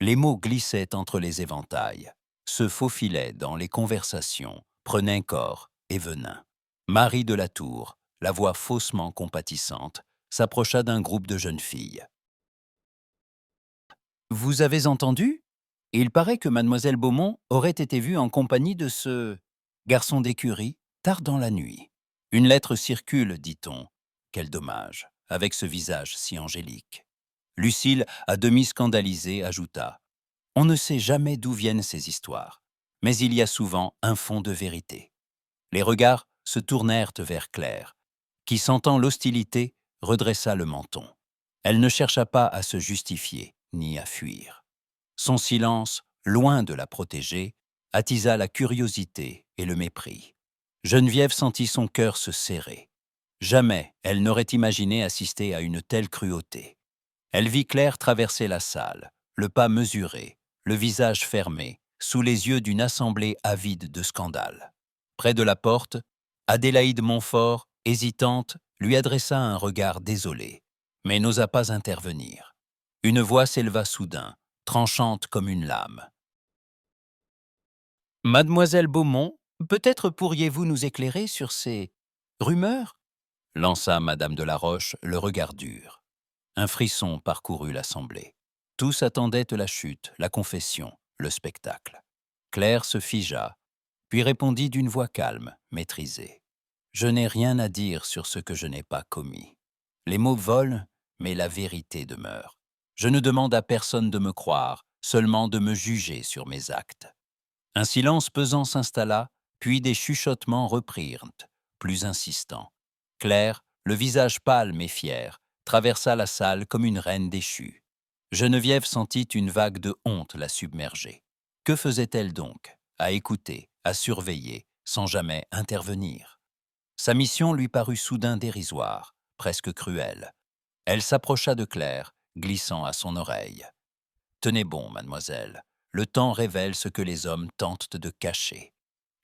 Les mots glissaient entre les éventails, se faufilaient dans les conversations, prenaient corps et venin. Marie de la Tour, la voix faussement compatissante, s'approcha d'un groupe de jeunes filles. « Vous avez entendu? Il paraît que mademoiselle Beaumont aurait été vue en compagnie de ce garçon d'écurie tard dans la nuit. Une lettre circule, dit-on. Quel dommage, avec ce visage si angélique. » Lucille, à demi scandalisée, ajouta: « On ne sait jamais d'où viennent ces histoires, mais il y a souvent un fond de vérité. » Les regards se tournèrent vers Claire, qui, sentant l'hostilité, redressa le menton. Elle ne chercha pas à se justifier, ni à fuir. Son silence, loin de la protéger, attisa la curiosité et le mépris. Geneviève sentit son cœur se serrer. Jamais elle n'aurait imaginé assister à une telle cruauté. Elle vit Claire traverser la salle, le pas mesuré, le visage fermé, sous les yeux d'une assemblée avide de scandale. Près de la porte, Adélaïde Montfort, hésitante, lui adressa un regard désolé, mais n'osa pas intervenir. Une voix s'éleva soudain, tranchante comme une lame. « Mademoiselle Beaumont, peut-être pourriez-vous nous éclairer sur ces rumeurs ? lança Madame de la Roche le regard dur. Un frisson parcourut l'assemblée. Tous attendaient la chute, la confession, le spectacle. Claire se figea, puis répondit d'une voix calme, maîtrisée. « Je n'ai rien à dire sur ce que je n'ai pas commis. Les mots volent, mais la vérité demeure. Je ne demande à personne de me croire, seulement de me juger sur mes actes. » Un silence pesant s'installa, puis des chuchotements reprirent, plus insistants. Claire, le visage pâle mais fier, traversa la salle comme une reine déchue. Geneviève sentit une vague de honte la submerger. Que faisait-elle donc? À écouter, à surveiller, sans jamais intervenir. Sa mission lui parut soudain dérisoire, presque cruelle. Elle s'approcha de Claire, glissant à son oreille. « Tenez bon, mademoiselle, le temps révèle ce que les hommes tentent de cacher. »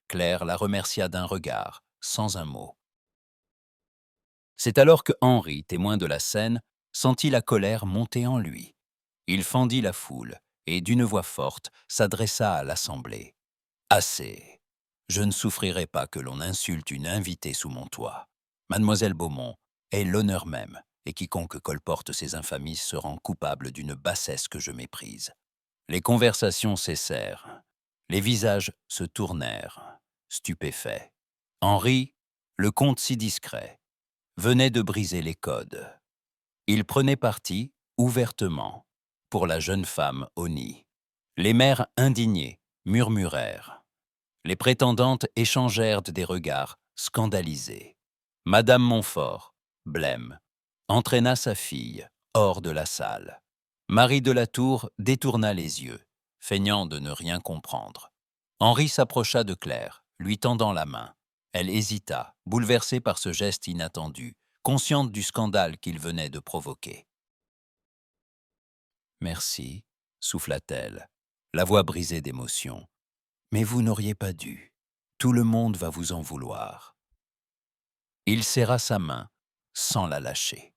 Claire la remercia d'un regard, sans un mot. C'est alors que Henri, témoin de la scène, sentit la colère monter en lui. Il fendit la foule et, d'une voix forte, s'adressa à l'assemblée. « Assez. Je ne souffrirai pas que l'on insulte une invitée sous mon toit. Mademoiselle Beaumont est l'honneur même, et quiconque colporte ces infamies se rend coupable d'une bassesse que je méprise. » Les conversations cessèrent. Les visages se tournèrent, stupéfaits. Henri, le comte si discret, venait de briser les codes. Il prenait parti, ouvertement, pour la jeune femme au nid. Les mères indignées murmurèrent. Les prétendantes échangèrent des regards scandalisés. Madame Montfort, blême, entraîna sa fille hors de la salle. Marie de la Tour détourna les yeux, feignant de ne rien comprendre. Henri s'approcha de Claire, lui tendant la main. Elle hésita, bouleversée par ce geste inattendu, consciente du scandale qu'il venait de provoquer. « Merci, souffla-t-elle, la voix brisée d'émotion. Mais vous n'auriez pas dû. Tout le monde va vous en vouloir. » Il serra sa main, sans la lâcher.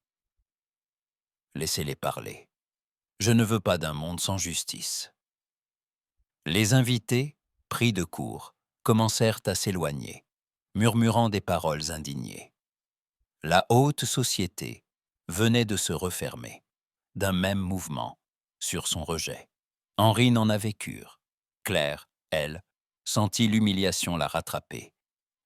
« Laissez-les parler. Je ne veux pas d'un monde sans justice. » Les invités, pris de court, commencèrent à s'éloigner, murmurant des paroles indignées. La haute société venait de se refermer, d'un même mouvement, sur son rejet. Henri n'en avait cure. Claire, elle, sentit l'humiliation la rattraper.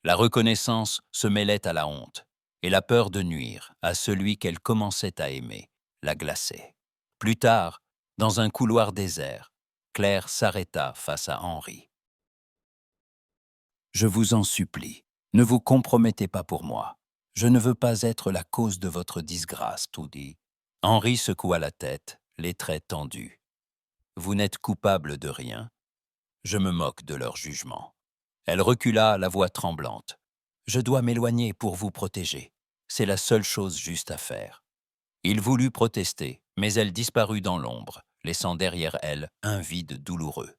La reconnaissance se mêlait à la honte, et la peur de nuire à celui qu'elle commençait à aimer la glaçait. Plus tard, dans un couloir désert, Claire s'arrêta face à Henri. « Je vous en supplie, ne vous compromettez pas pour moi. Je ne veux pas être la cause de votre disgrâce, tout dit. » Henri secoua la tête, les traits tendus. « Vous n'êtes coupable de rien. Je me moque de leur jugement. » Elle recula, la voix tremblante. « Je dois m'éloigner pour vous protéger. C'est la seule chose juste à faire. » Il voulut protester, mais elle disparut dans l'ombre, laissant derrière elle un vide douloureux.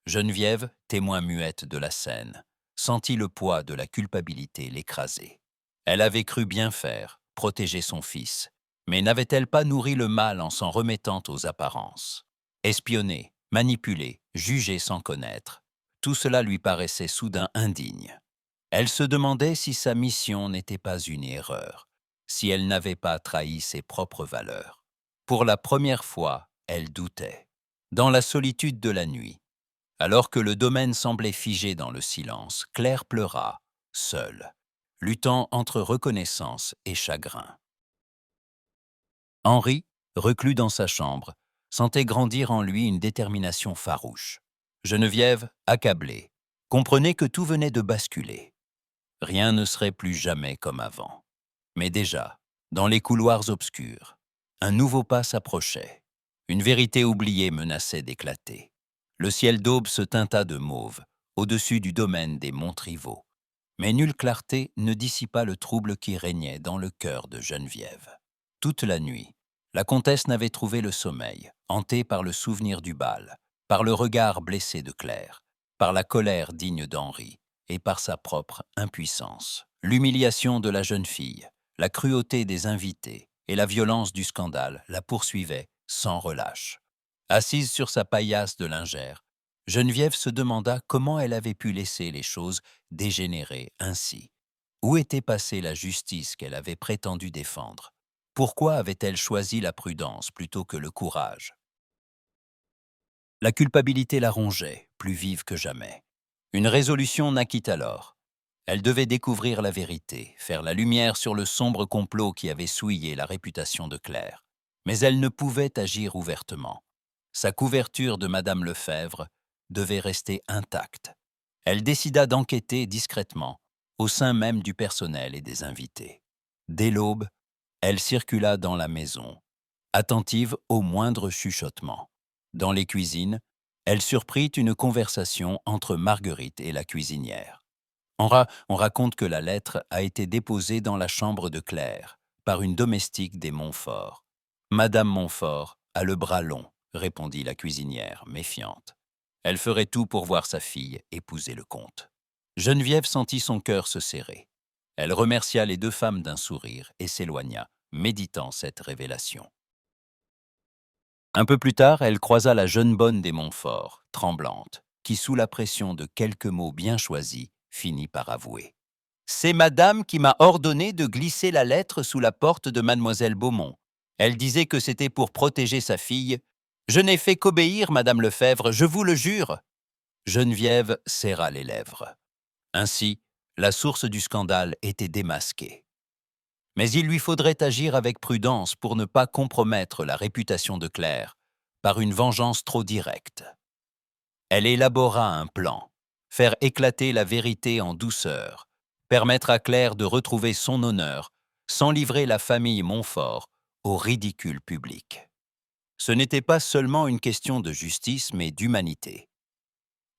Geneviève, témoin muette de la scène, sentit le poids de la culpabilité l'écraser. Elle avait cru bien faire, protéger son fils, mais n'avait-elle pas nourri le mal en s'en remettant aux apparences? Espionner, manipuler, juger sans connaître, tout cela lui paraissait soudain indigne. Elle se demandait si sa mission n'était pas une erreur, si elle n'avait pas trahi ses propres valeurs. Pour la première fois, elle doutait. Dans la solitude de la nuit, alors que le domaine semblait figé dans le silence, Claire pleura, seule, luttant entre reconnaissance et chagrin. Henri, reclus dans sa chambre, sentait grandir en lui une détermination farouche. Geneviève, accablée, comprenait que tout venait de basculer. Rien ne serait plus jamais comme avant. Mais déjà, dans les couloirs obscurs, un nouveau pas s'approchait. Une vérité oubliée menaçait d'éclater. Le ciel d'aube se teinta de mauve, au-dessus du domaine des Montriveau. Mais nulle clarté ne dissipa le trouble qui régnait dans le cœur de Geneviève. Toute la nuit, la comtesse n'avait trouvé le sommeil, hantée par le souvenir du bal, par le regard blessé de Claire, par la colère digne d'Henri et par sa propre impuissance. L'humiliation de la jeune fille, la cruauté des invités et la violence du scandale la poursuivaient sans relâche. Assise sur sa paillasse de lingère, Geneviève se demanda comment elle avait pu laisser les choses dégénérer ainsi. Où était passée la justice qu'elle avait prétendu défendre? Pourquoi avait-elle choisi la prudence plutôt que le courage? La culpabilité la rongeait, plus vive que jamais. Une résolution naquit alors. Elle devait découvrir la vérité, faire la lumière sur le sombre complot qui avait souillé la réputation de Claire. Mais elle ne pouvait agir ouvertement. Sa couverture de Madame Lefèvre devait rester intacte. Elle décida d'enquêter discrètement, au sein même du personnel et des invités. Dès l'aube, elle circula dans la maison, attentive au moindre chuchotement. Dans les cuisines, elle surprit une conversation entre Marguerite et la cuisinière. On raconte que la lettre a été déposée dans la chambre de Claire par une domestique des Montfort. Madame Montfort a le bras long, répondit la cuisinière, méfiante. Elle ferait tout pour voir sa fille épouser le comte. Geneviève sentit son cœur se serrer. Elle remercia les deux femmes d'un sourire et s'éloigna, méditant cette révélation. Un peu plus tard, elle croisa la jeune bonne des Montfort, tremblante, qui, sous la pression de quelques mots bien choisis, finit par avouer. C'est madame qui m'a ordonné de glisser la lettre sous la porte de mademoiselle Beaumont. Elle disait que c'était pour protéger sa fille. Je n'ai fait qu'obéir, madame Lefèvre, je vous le jure. Geneviève serra les lèvres. Ainsi, la source du scandale était démasquée. Mais il lui faudrait agir avec prudence pour ne pas compromettre la réputation de Claire par une vengeance trop directe. Elle élabora un plan, faire éclater la vérité en douceur, permettre à Claire de retrouver son honneur sans livrer la famille Montfort au ridicule public. Ce n'était pas seulement une question de justice, mais d'humanité.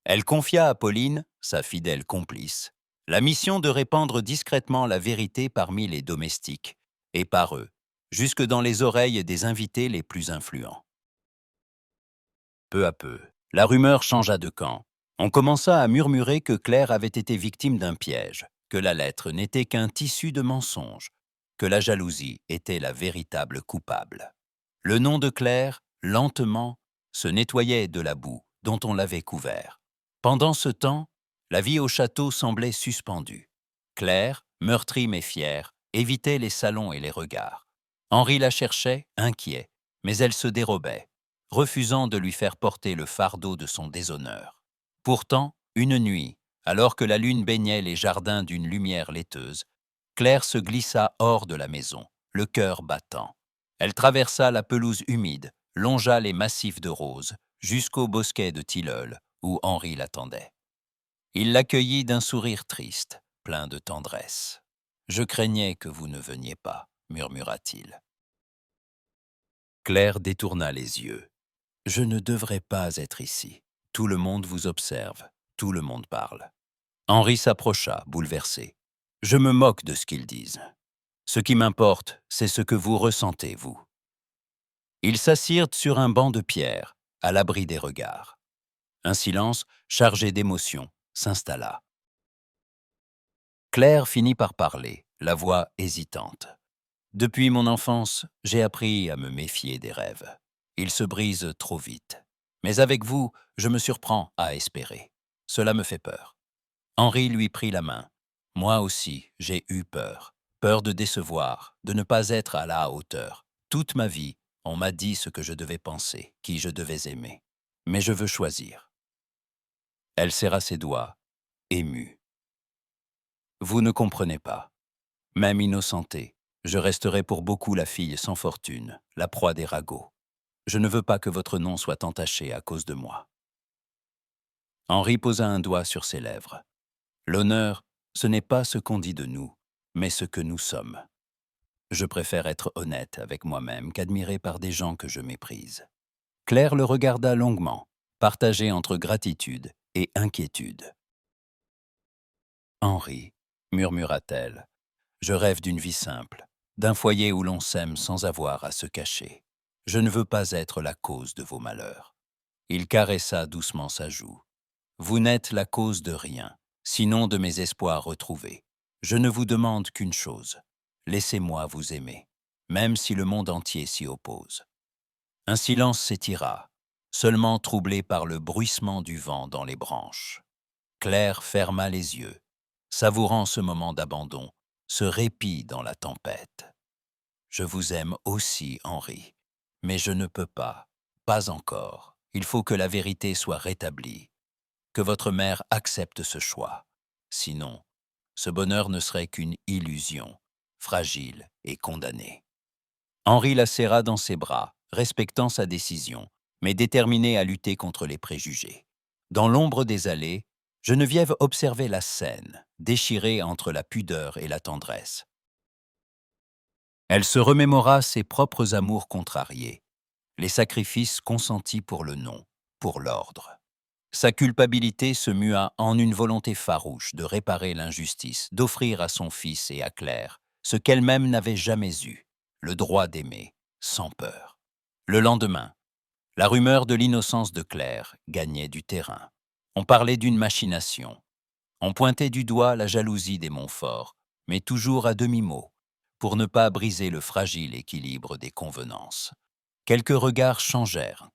Elle confia à Pauline, sa fidèle complice, la mission de répandre discrètement la vérité parmi les domestiques, et par eux, jusque dans les oreilles des invités les plus influents. Peu à peu, la rumeur changea de camp. On commença à murmurer que Claire avait été victime d'un piège, que la lettre n'était qu'un tissu de mensonges, que la jalousie était la véritable coupable. Le nom de Claire, lentement, se nettoyait de la boue dont on l'avait couvert. Pendant ce temps, la vie au château semblait suspendue. Claire, meurtrie mais fière, évitait les salons et les regards. Henri la cherchait, inquiet, mais elle se dérobait, refusant de lui faire porter le fardeau de son déshonneur. Pourtant, une nuit, alors que la lune baignait les jardins d'une lumière laiteuse, Claire se glissa hors de la maison, le cœur battant. Elle traversa la pelouse humide, longea les massifs de roses, jusqu'au bosquet de tilleuls, où Henri l'attendait. Il l'accueillit d'un sourire triste, plein de tendresse. « Je craignais que vous ne veniez pas », murmura-t-il. Claire détourna les yeux. « Je ne devrais pas être ici. Tout le monde vous observe, tout le monde parle. » Henri s'approcha, bouleversé. « Je me moque de ce qu'ils disent. Ce qui m'importe, c'est ce que vous ressentez, vous. » Ils s'assirent sur un banc de pierre, à l'abri des regards. Un silence, chargé d'émotion, s'installa. Claire finit par parler, la voix hésitante. « Depuis mon enfance, j'ai appris à me méfier des rêves. Ils se brisent trop vite. Mais avec vous, je me surprends à espérer. Cela me fait peur. » Henri lui prit la main. « Moi aussi, j'ai eu peur. Peur de décevoir, de ne pas être à la hauteur. Toute ma vie, on m'a dit ce que je devais penser, qui je devais aimer. Mais je veux choisir. » Elle serra ses doigts, émue. « Vous ne comprenez pas. Même innocentée, je resterai pour beaucoup la fille sans fortune, la proie des ragots. Je ne veux pas que votre nom soit entaché à cause de moi. » Henri posa un doigt sur ses lèvres. « L'honneur, ce n'est pas ce qu'on dit de nous, mais ce que nous sommes. Je préfère être honnête avec moi-même qu'admiré par des gens que je méprise. » Claire le regarda longuement, partagée entre gratitude et inquiétude. « Henri, murmura-t-elle, je rêve d'une vie simple, d'un foyer où l'on s'aime sans avoir à se cacher. Je ne veux pas être la cause de vos malheurs. » Il caressa doucement sa joue. « Vous n'êtes la cause de rien, sinon de mes espoirs retrouvés. Je ne vous demande qu'une chose. Laissez-moi vous aimer, même si le monde entier s'y oppose. » Un silence s'étira, seulement troublé par le bruissement du vent dans les branches. Claire ferma les yeux, savourant ce moment d'abandon ce répit dans la tempête. Je vous aime aussi, Henri, mais je ne peux pas encore. Il faut que la vérité soit rétablie, que votre mère accepte ce choix. Sinon, ce bonheur ne serait qu'une illusion, fragile et condamnée. Henri la serra dans ses bras, respectant sa décision, mais déterminé à lutter contre les préjugés. Dans l'ombre des allées, Geneviève observait la scène, déchirée entre la pudeur et la tendresse. Elle se remémora ses propres amours contrariés, les sacrifices consentis pour le nom, pour l'ordre. Sa culpabilité se mua en une volonté farouche de réparer l'injustice, d'offrir à son fils et à Claire ce qu'elle-même n'avait jamais eu, le droit d'aimer, sans peur. Le lendemain, la rumeur de l'innocence de Claire gagnait du terrain. On parlait d'une machination. On pointait du doigt la jalousie des Montfort, mais toujours à demi-mot, pour ne pas briser le fragile équilibre des convenances. Quelques regards changèrent,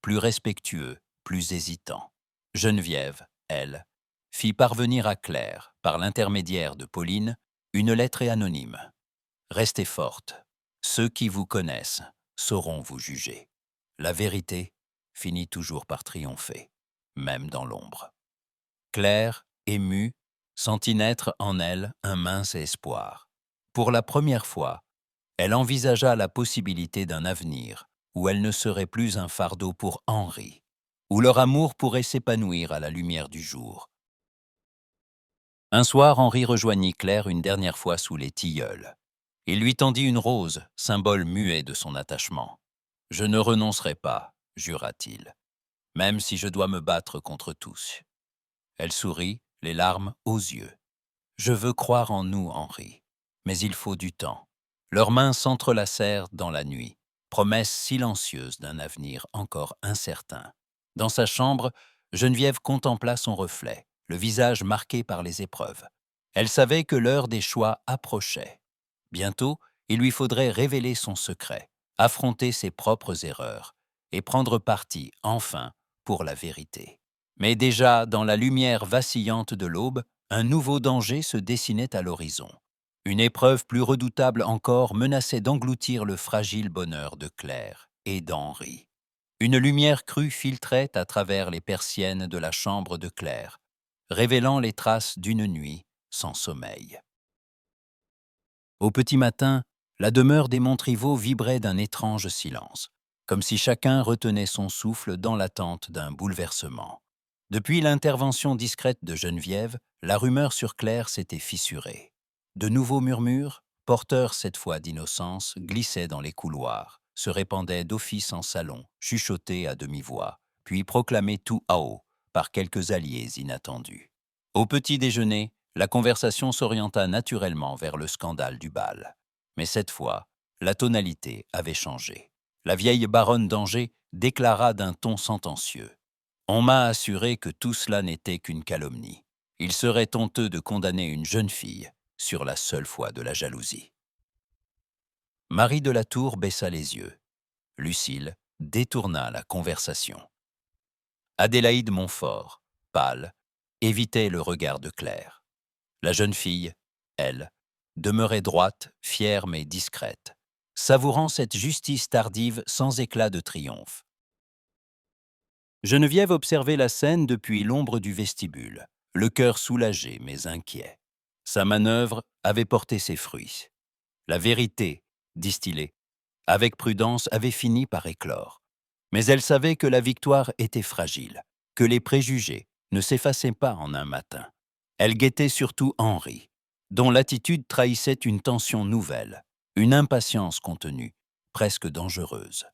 plus respectueux, plus hésitants. Geneviève, elle, fit parvenir à Claire, par l'intermédiaire de Pauline, une lettre anonyme. « Restez forte. Ceux qui vous connaissent sauront vous juger. La vérité finit toujours par triompher, même dans l'ombre. » Claire, émue, sentit naître en elle un mince espoir. Pour la première fois, elle envisagea la possibilité d'un avenir où elle ne serait plus un fardeau pour Henri, où leur amour pourrait s'épanouir à la lumière du jour. Un soir, Henri rejoignit Claire une dernière fois sous les tilleuls. Il lui tendit une rose, symbole muet de son attachement. « Je ne renoncerai pas, jura-t-il, même si je dois me battre contre tous. » Elle sourit, les larmes aux yeux. « Je veux croire en nous, Henri, mais il faut du temps. » Leurs mains s'entrelacèrent dans la nuit, promesse silencieuse d'un avenir encore incertain. Dans sa chambre, Geneviève contempla son reflet, le visage marqué par les épreuves. Elle savait que l'heure des choix approchait. Bientôt, il lui faudrait révéler son secret, affronter ses propres erreurs et prendre parti, enfin, pour la vérité. Mais déjà, dans la lumière vacillante de l'aube, un nouveau danger se dessinait à l'horizon. Une épreuve plus redoutable encore menaçait d'engloutir le fragile bonheur de Claire et d'Henri. Une lumière crue filtrait à travers les persiennes de la chambre de Claire, révélant les traces d'une nuit sans sommeil. Au petit matin, la demeure des Montriveau vibrait d'un étrange silence, comme si chacun retenait son souffle dans l'attente d'un bouleversement. Depuis l'intervention discrète de Geneviève, la rumeur sur Claire s'était fissurée. De nouveaux murmures, porteurs cette fois d'innocence, glissaient dans les couloirs, se répandaient d'office en salon, chuchotés à demi-voix, puis proclamés tout à haut par quelques alliés inattendus. Au petit déjeuner, la conversation s'orienta naturellement vers le scandale du bal. Mais cette fois, la tonalité avait changé. La vieille baronne d'Angers déclara d'un ton sentencieux. « On m'a assuré que tout cela n'était qu'une calomnie. Il serait honteux de condamner une jeune fille sur la seule foi de la jalousie. » Marie de la Tour baissa les yeux. Lucile détourna la conversation. Adélaïde Montfort, pâle, évitait le regard de Claire. La jeune fille, elle, demeurait droite, fière mais discrète, savourant cette justice tardive sans éclat de triomphe. Geneviève observait la scène depuis l'ombre du vestibule, le cœur soulagé mais inquiet. Sa manœuvre avait porté ses fruits. La vérité, distillée, avec prudence, avait fini par éclore. Mais elle savait que la victoire était fragile, que les préjugés ne s'effaçaient pas en un matin. Elle guettait surtout Henri, dont l'attitude trahissait une tension nouvelle, une impatience contenue, presque dangereuse.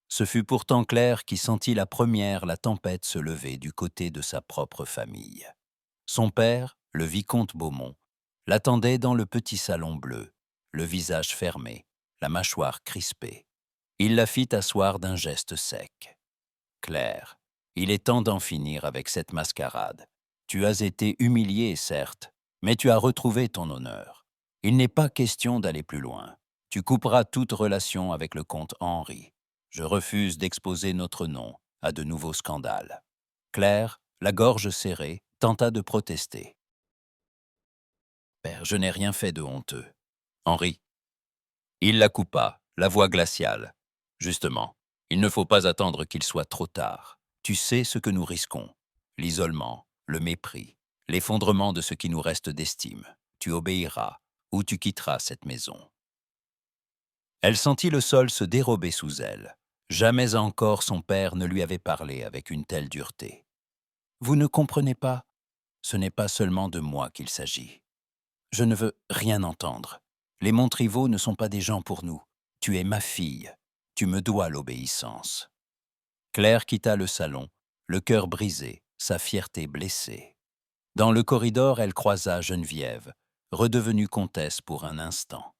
Ce fut pourtant Claire qui sentit la première la tempête se lever du côté de sa propre famille. Son père, le vicomte Beaumont, l'attendait dans le petit salon bleu, le visage fermé, la mâchoire crispée. Il la fit asseoir d'un geste sec. « Claire, il est temps d'en finir avec cette mascarade. Tu as été humiliée, certes, mais tu as retrouvé ton honneur. Il n'est pas question d'aller plus loin. Tu couperas toute relation avec le comte Henri. Je refuse d'exposer notre nom à de nouveaux scandales. » Claire, la gorge serrée, tenta de protester. Père, je n'ai rien fait de honteux. Henri. Il la coupa, la voix glaciale. Justement, il ne faut pas attendre qu'il soit trop tard. Tu sais ce que nous risquons. L'isolement, le mépris, l'effondrement de ce qui nous reste d'estime. Tu obéiras, ou tu quitteras cette maison. Elle sentit le sol se dérober sous elle. Jamais encore son père ne lui avait parlé avec une telle dureté. Vous ne comprenez pas? Ce n'est pas seulement de moi qu'il s'agit. Je ne veux rien entendre. Les Montriveau ne sont pas des gens pour nous. Tu es ma fille. Tu me dois l'obéissance. Claire quitta le salon, le cœur brisé, sa fierté blessée. Dans le corridor, elle croisa Geneviève, redevenue comtesse pour un instant.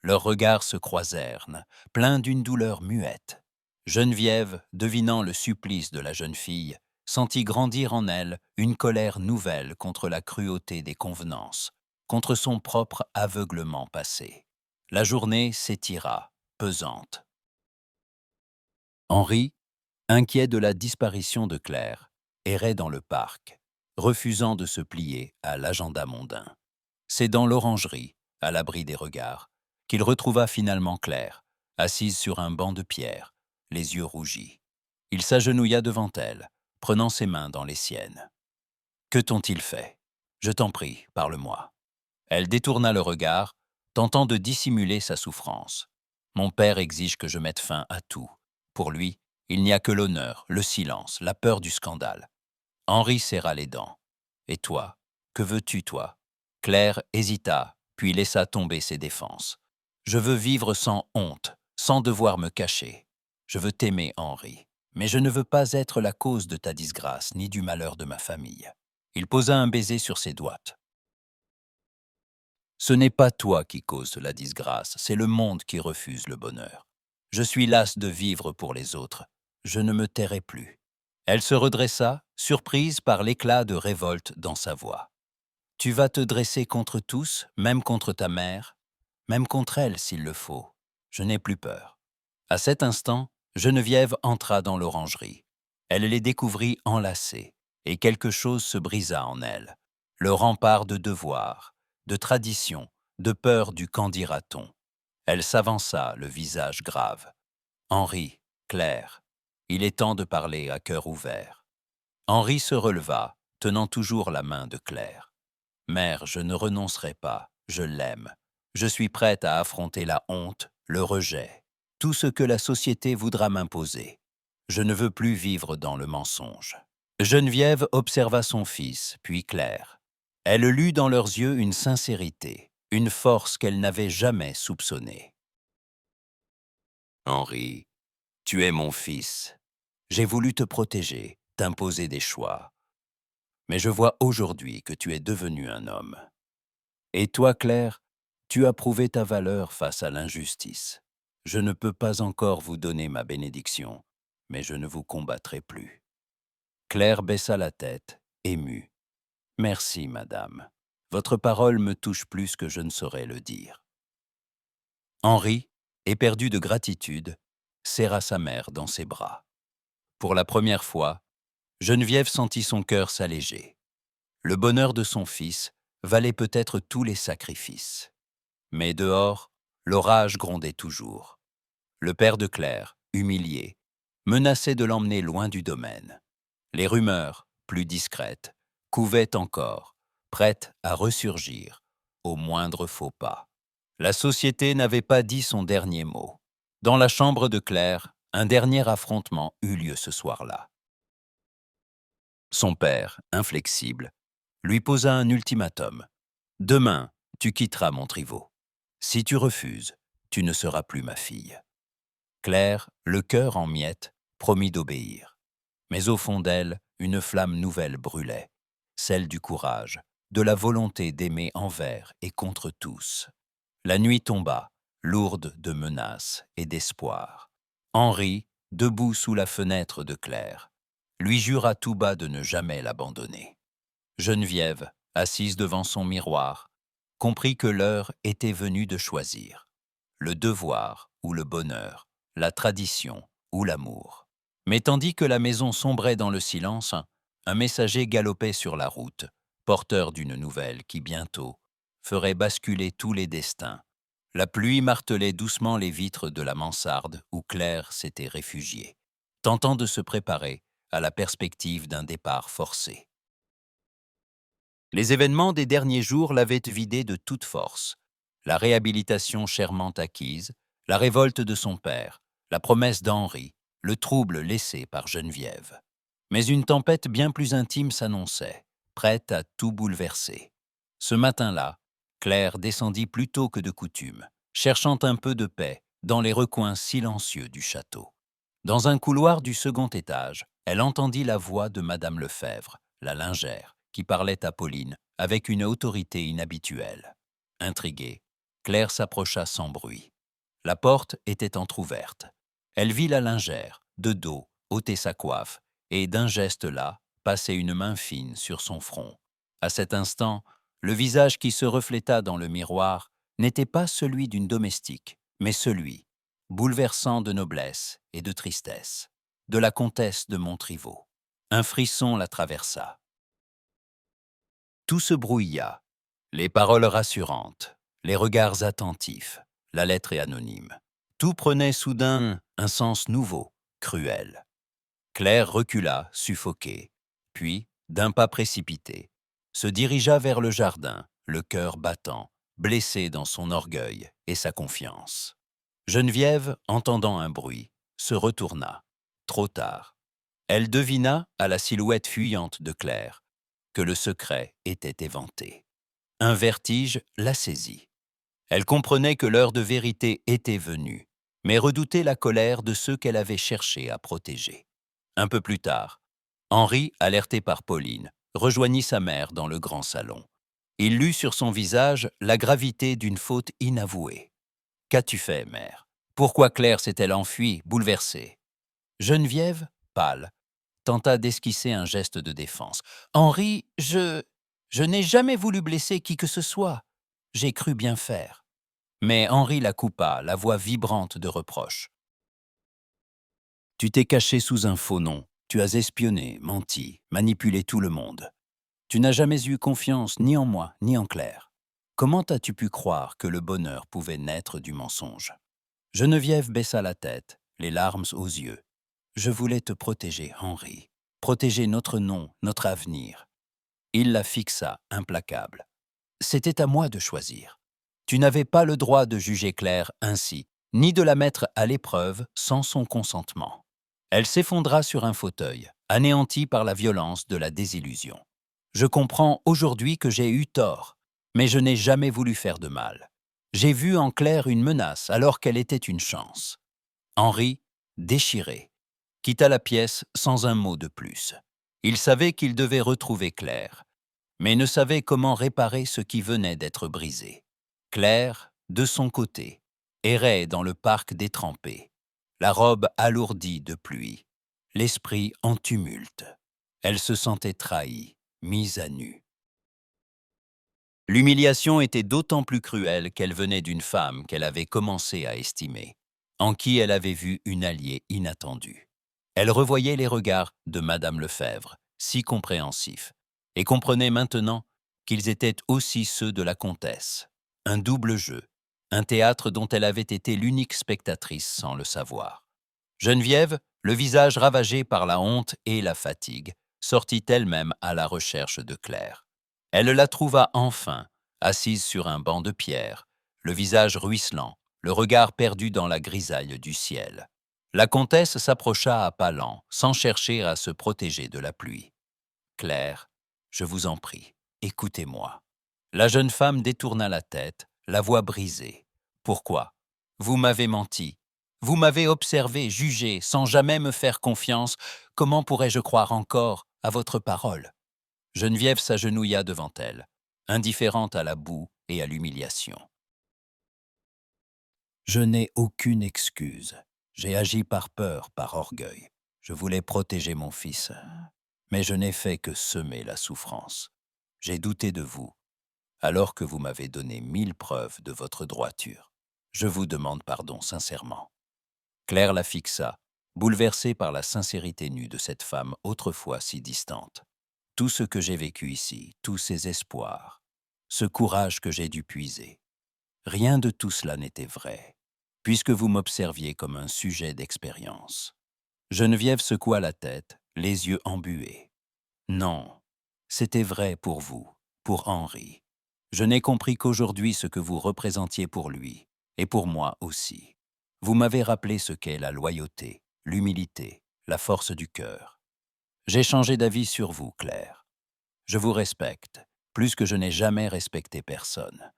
Leurs regards se croisèrent, pleins d'une douleur muette. Geneviève, devinant le supplice de la jeune fille, sentit grandir en elle une colère nouvelle contre la cruauté des convenances, contre son propre aveuglement passé. La journée s'étira, pesante. Henri, inquiet de la disparition de Claire, errait dans le parc, refusant de se plier à l'agenda mondain. C'est dans l'orangerie, à l'abri des regards, qu'il retrouva finalement Claire, assise sur un banc de pierre, les yeux rougis. Il s'agenouilla devant elle, prenant ses mains dans les siennes. « Que t'ont-ils fait? Je t'en prie, parle-moi. » Elle détourna le regard, tentant de dissimuler sa souffrance. « Mon père exige que je mette fin à tout. Pour lui, il n'y a que l'honneur, le silence, la peur du scandale. » Henri serra les dents. « Et toi, que veux-tu, toi ?» Claire hésita, puis laissa tomber ses défenses. « Je veux vivre sans honte, sans devoir me cacher. Je veux t'aimer, Henri, mais je ne veux pas être la cause de ta disgrâce ni du malheur de ma famille. » Il posa un baiser sur ses doigts. « Ce n'est pas toi qui causes la disgrâce, c'est le monde qui refuse le bonheur. Je suis lasse de vivre pour les autres. Je ne me tairai plus. » Elle se redressa, surprise par l'éclat de révolte dans sa voix. « Tu vas te dresser contre tous, même contre ta mère, même contre elle s'il le faut. Je n'ai plus peur. » À cet instant, Geneviève entra dans l'orangerie. Elle les découvrit enlacés, et quelque chose se brisa en elle. Le rempart de devoir, de tradition, de peur du qu'en dira-t-on. Elle s'avança, le visage grave. « Henri, Claire, il est temps de parler à cœur ouvert. » Henri se releva, tenant toujours la main de Claire. « Mère, je ne renoncerai pas, je l'aime. Je suis prête à affronter la honte, le rejet, tout ce que la société voudra m'imposer. Je ne veux plus vivre dans le mensonge. » Geneviève observa son fils, puis Claire. Elle lut dans leurs yeux une sincérité, une force qu'elle n'avait jamais soupçonnée. « Henri, tu es mon fils. J'ai voulu te protéger, t'imposer des choix. Mais je vois aujourd'hui que tu es devenu un homme. Et toi, Claire, tu as prouvé ta valeur face à l'injustice. Je ne peux pas encore vous donner ma bénédiction, mais je ne vous combattrai plus. » Claire baissa la tête, émue. « Merci, madame. Votre parole me touche plus que je ne saurais le dire. » Henri, éperdu de gratitude, serra sa mère dans ses bras. Pour la première fois, Geneviève sentit son cœur s'alléger. Le bonheur de son fils valait peut-être tous les sacrifices. Mais dehors, l'orage grondait toujours. Le père de Claire, humilié, menaçait de l'emmener loin du domaine. Les rumeurs, plus discrètes, couvaient encore, prêtes à ressurgir, au moindre faux pas. La société n'avait pas dit son dernier mot. Dans la chambre de Claire, un dernier affrontement eut lieu ce soir-là. Son père, inflexible, lui posa un ultimatum. « Demain, tu quitteras Montriveau. Si tu refuses, tu ne seras plus ma fille. » Claire, le cœur en miettes, promit d'obéir. Mais au fond d'elle, une flamme nouvelle brûlait, celle du courage, de la volonté d'aimer envers et contre tous. La nuit tomba, lourde de menaces et d'espoir. Henri, debout sous la fenêtre de Claire, lui jura tout bas de ne jamais l'abandonner. Geneviève, assise devant son miroir, comprit que l'heure était venue de choisir. Le devoir ou le bonheur, la tradition ou l'amour. Mais tandis que la maison sombrait dans le silence, un messager galopait sur la route, porteur d'une nouvelle qui bientôt ferait basculer tous les destins. La pluie martelait doucement les vitres de la mansarde où Claire s'était réfugiée, tentant de se préparer à la perspective d'un départ forcé. Les événements des derniers jours l'avaient vidée de toute force. La réhabilitation chèrement acquise, la révolte de son père, la promesse d'Henri, le trouble laissé par Geneviève. Mais une tempête bien plus intime s'annonçait, prête à tout bouleverser. Ce matin-là, Claire descendit plus tôt que de coutume, cherchant un peu de paix dans les recoins silencieux du château. Dans un couloir du second étage, elle entendit la voix de Madame Lefebvre, la lingère, qui parlait à Pauline avec une autorité inhabituelle. Intriguée, Claire s'approcha sans bruit. La porte était entr'ouverte. Elle vit la lingère, de dos, ôter sa coiffe, et d'un geste là, passer une main fine sur son front. À cet instant, le visage qui se refléta dans le miroir n'était pas celui d'une domestique, mais celui, bouleversant de noblesse et de tristesse, de la comtesse de Montriveau. Un frisson la traversa. Tout se brouilla, les paroles rassurantes, les regards attentifs, la lettre est anonyme. Tout prenait soudain un sens nouveau, cruel. Claire recula, suffoquée, puis, d'un pas précipité, se dirigea vers le jardin, le cœur battant, blessée dans son orgueil et sa confiance. Geneviève, entendant un bruit, se retourna. Trop tard. Elle devina, à la silhouette fuyante de Claire, que le secret était éventé. Un vertige la saisit. Elle comprenait que l'heure de vérité était venue, mais redoutait la colère de ceux qu'elle avait cherché à protéger. Un peu plus tard, Henri, alerté par Pauline, rejoignit sa mère dans le grand salon. Il lut sur son visage la gravité d'une faute inavouée. « Qu'as-tu fait, mère ? Pourquoi Claire s'est-elle enfuie, bouleversée ?» Geneviève, pâle, tenta d'esquisser un geste de défense. « Henri, je n'ai jamais voulu blesser qui que ce soit. J'ai cru bien faire. » Mais Henri la coupa, la voix vibrante de reproche. « Tu t'es caché sous un faux nom. Tu as espionné, menti, manipulé tout le monde. Tu n'as jamais eu confiance ni en moi, ni en Claire. Comment as-tu pu croire que le bonheur pouvait naître du mensonge ?» Geneviève baissa la tête, les larmes aux yeux. « Je voulais te protéger, Henri. Protéger notre nom, notre avenir. » Il la fixa, implacable. « C'était à moi de choisir. Tu n'avais pas le droit de juger Claire ainsi, ni de la mettre à l'épreuve sans son consentement. » Elle s'effondra sur un fauteuil, anéantie par la violence de la désillusion. « Je comprends aujourd'hui que j'ai eu tort, mais je n'ai jamais voulu faire de mal. J'ai vu en Claire une menace alors qu'elle était une chance. » Henri, déchiré, quitta la pièce sans un mot de plus. Il savait qu'il devait retrouver Claire, mais ne savait comment réparer ce qui venait d'être brisé. Claire, de son côté, errait dans le parc détrempé, la robe alourdie de pluie, l'esprit en tumulte. Elle se sentait trahie, mise à nu. L'humiliation était d'autant plus cruelle qu'elle venait d'une femme qu'elle avait commencé à estimer, en qui elle avait vu une alliée inattendue. Elle revoyait les regards de Madame Lefebvre, si compréhensifs, et comprenait maintenant qu'ils étaient aussi ceux de la comtesse. Un double jeu, un théâtre dont elle avait été l'unique spectatrice sans le savoir. Geneviève, le visage ravagé par la honte et la fatigue, sortit elle-même à la recherche de Claire. Elle la trouva enfin, assise sur un banc de pierre, le visage ruisselant, le regard perdu dans la grisaille du ciel. La comtesse s'approcha à pas lents, sans chercher à se protéger de la pluie. « Claire, je vous en prie, écoutez-moi. » La jeune femme détourna la tête, la voix brisée. « Pourquoi ? Vous m'avez menti. Vous m'avez observé, jugé, sans jamais me faire confiance. Comment pourrais-je croire encore à votre parole ?» Geneviève s'agenouilla devant elle, indifférente à la boue et à l'humiliation. « Je n'ai aucune excuse. J'ai agi par peur, par orgueil. Je voulais protéger mon fils, mais je n'ai fait que semer la souffrance. J'ai douté de vous, alors que vous m'avez donné 1000 preuves de votre droiture. Je vous demande pardon sincèrement. » Claire la fixa, bouleversée par la sincérité nue de cette femme autrefois si distante. « Tout ce que j'ai vécu ici, tous ces espoirs, ce courage que j'ai dû puiser. Rien de tout cela n'était vrai, puisque vous m'observiez comme un sujet d'expérience. Geneviève secoua la tête, les yeux embués. Non, c'était vrai pour vous, pour Henri. Je n'ai compris qu'aujourd'hui ce que vous représentiez pour lui, et pour moi aussi. Vous m'avez rappelé ce qu'est la loyauté, l'humilité, la force du cœur. J'ai changé d'avis sur vous, Claire. Je vous respecte, plus que je n'ai jamais respecté personne.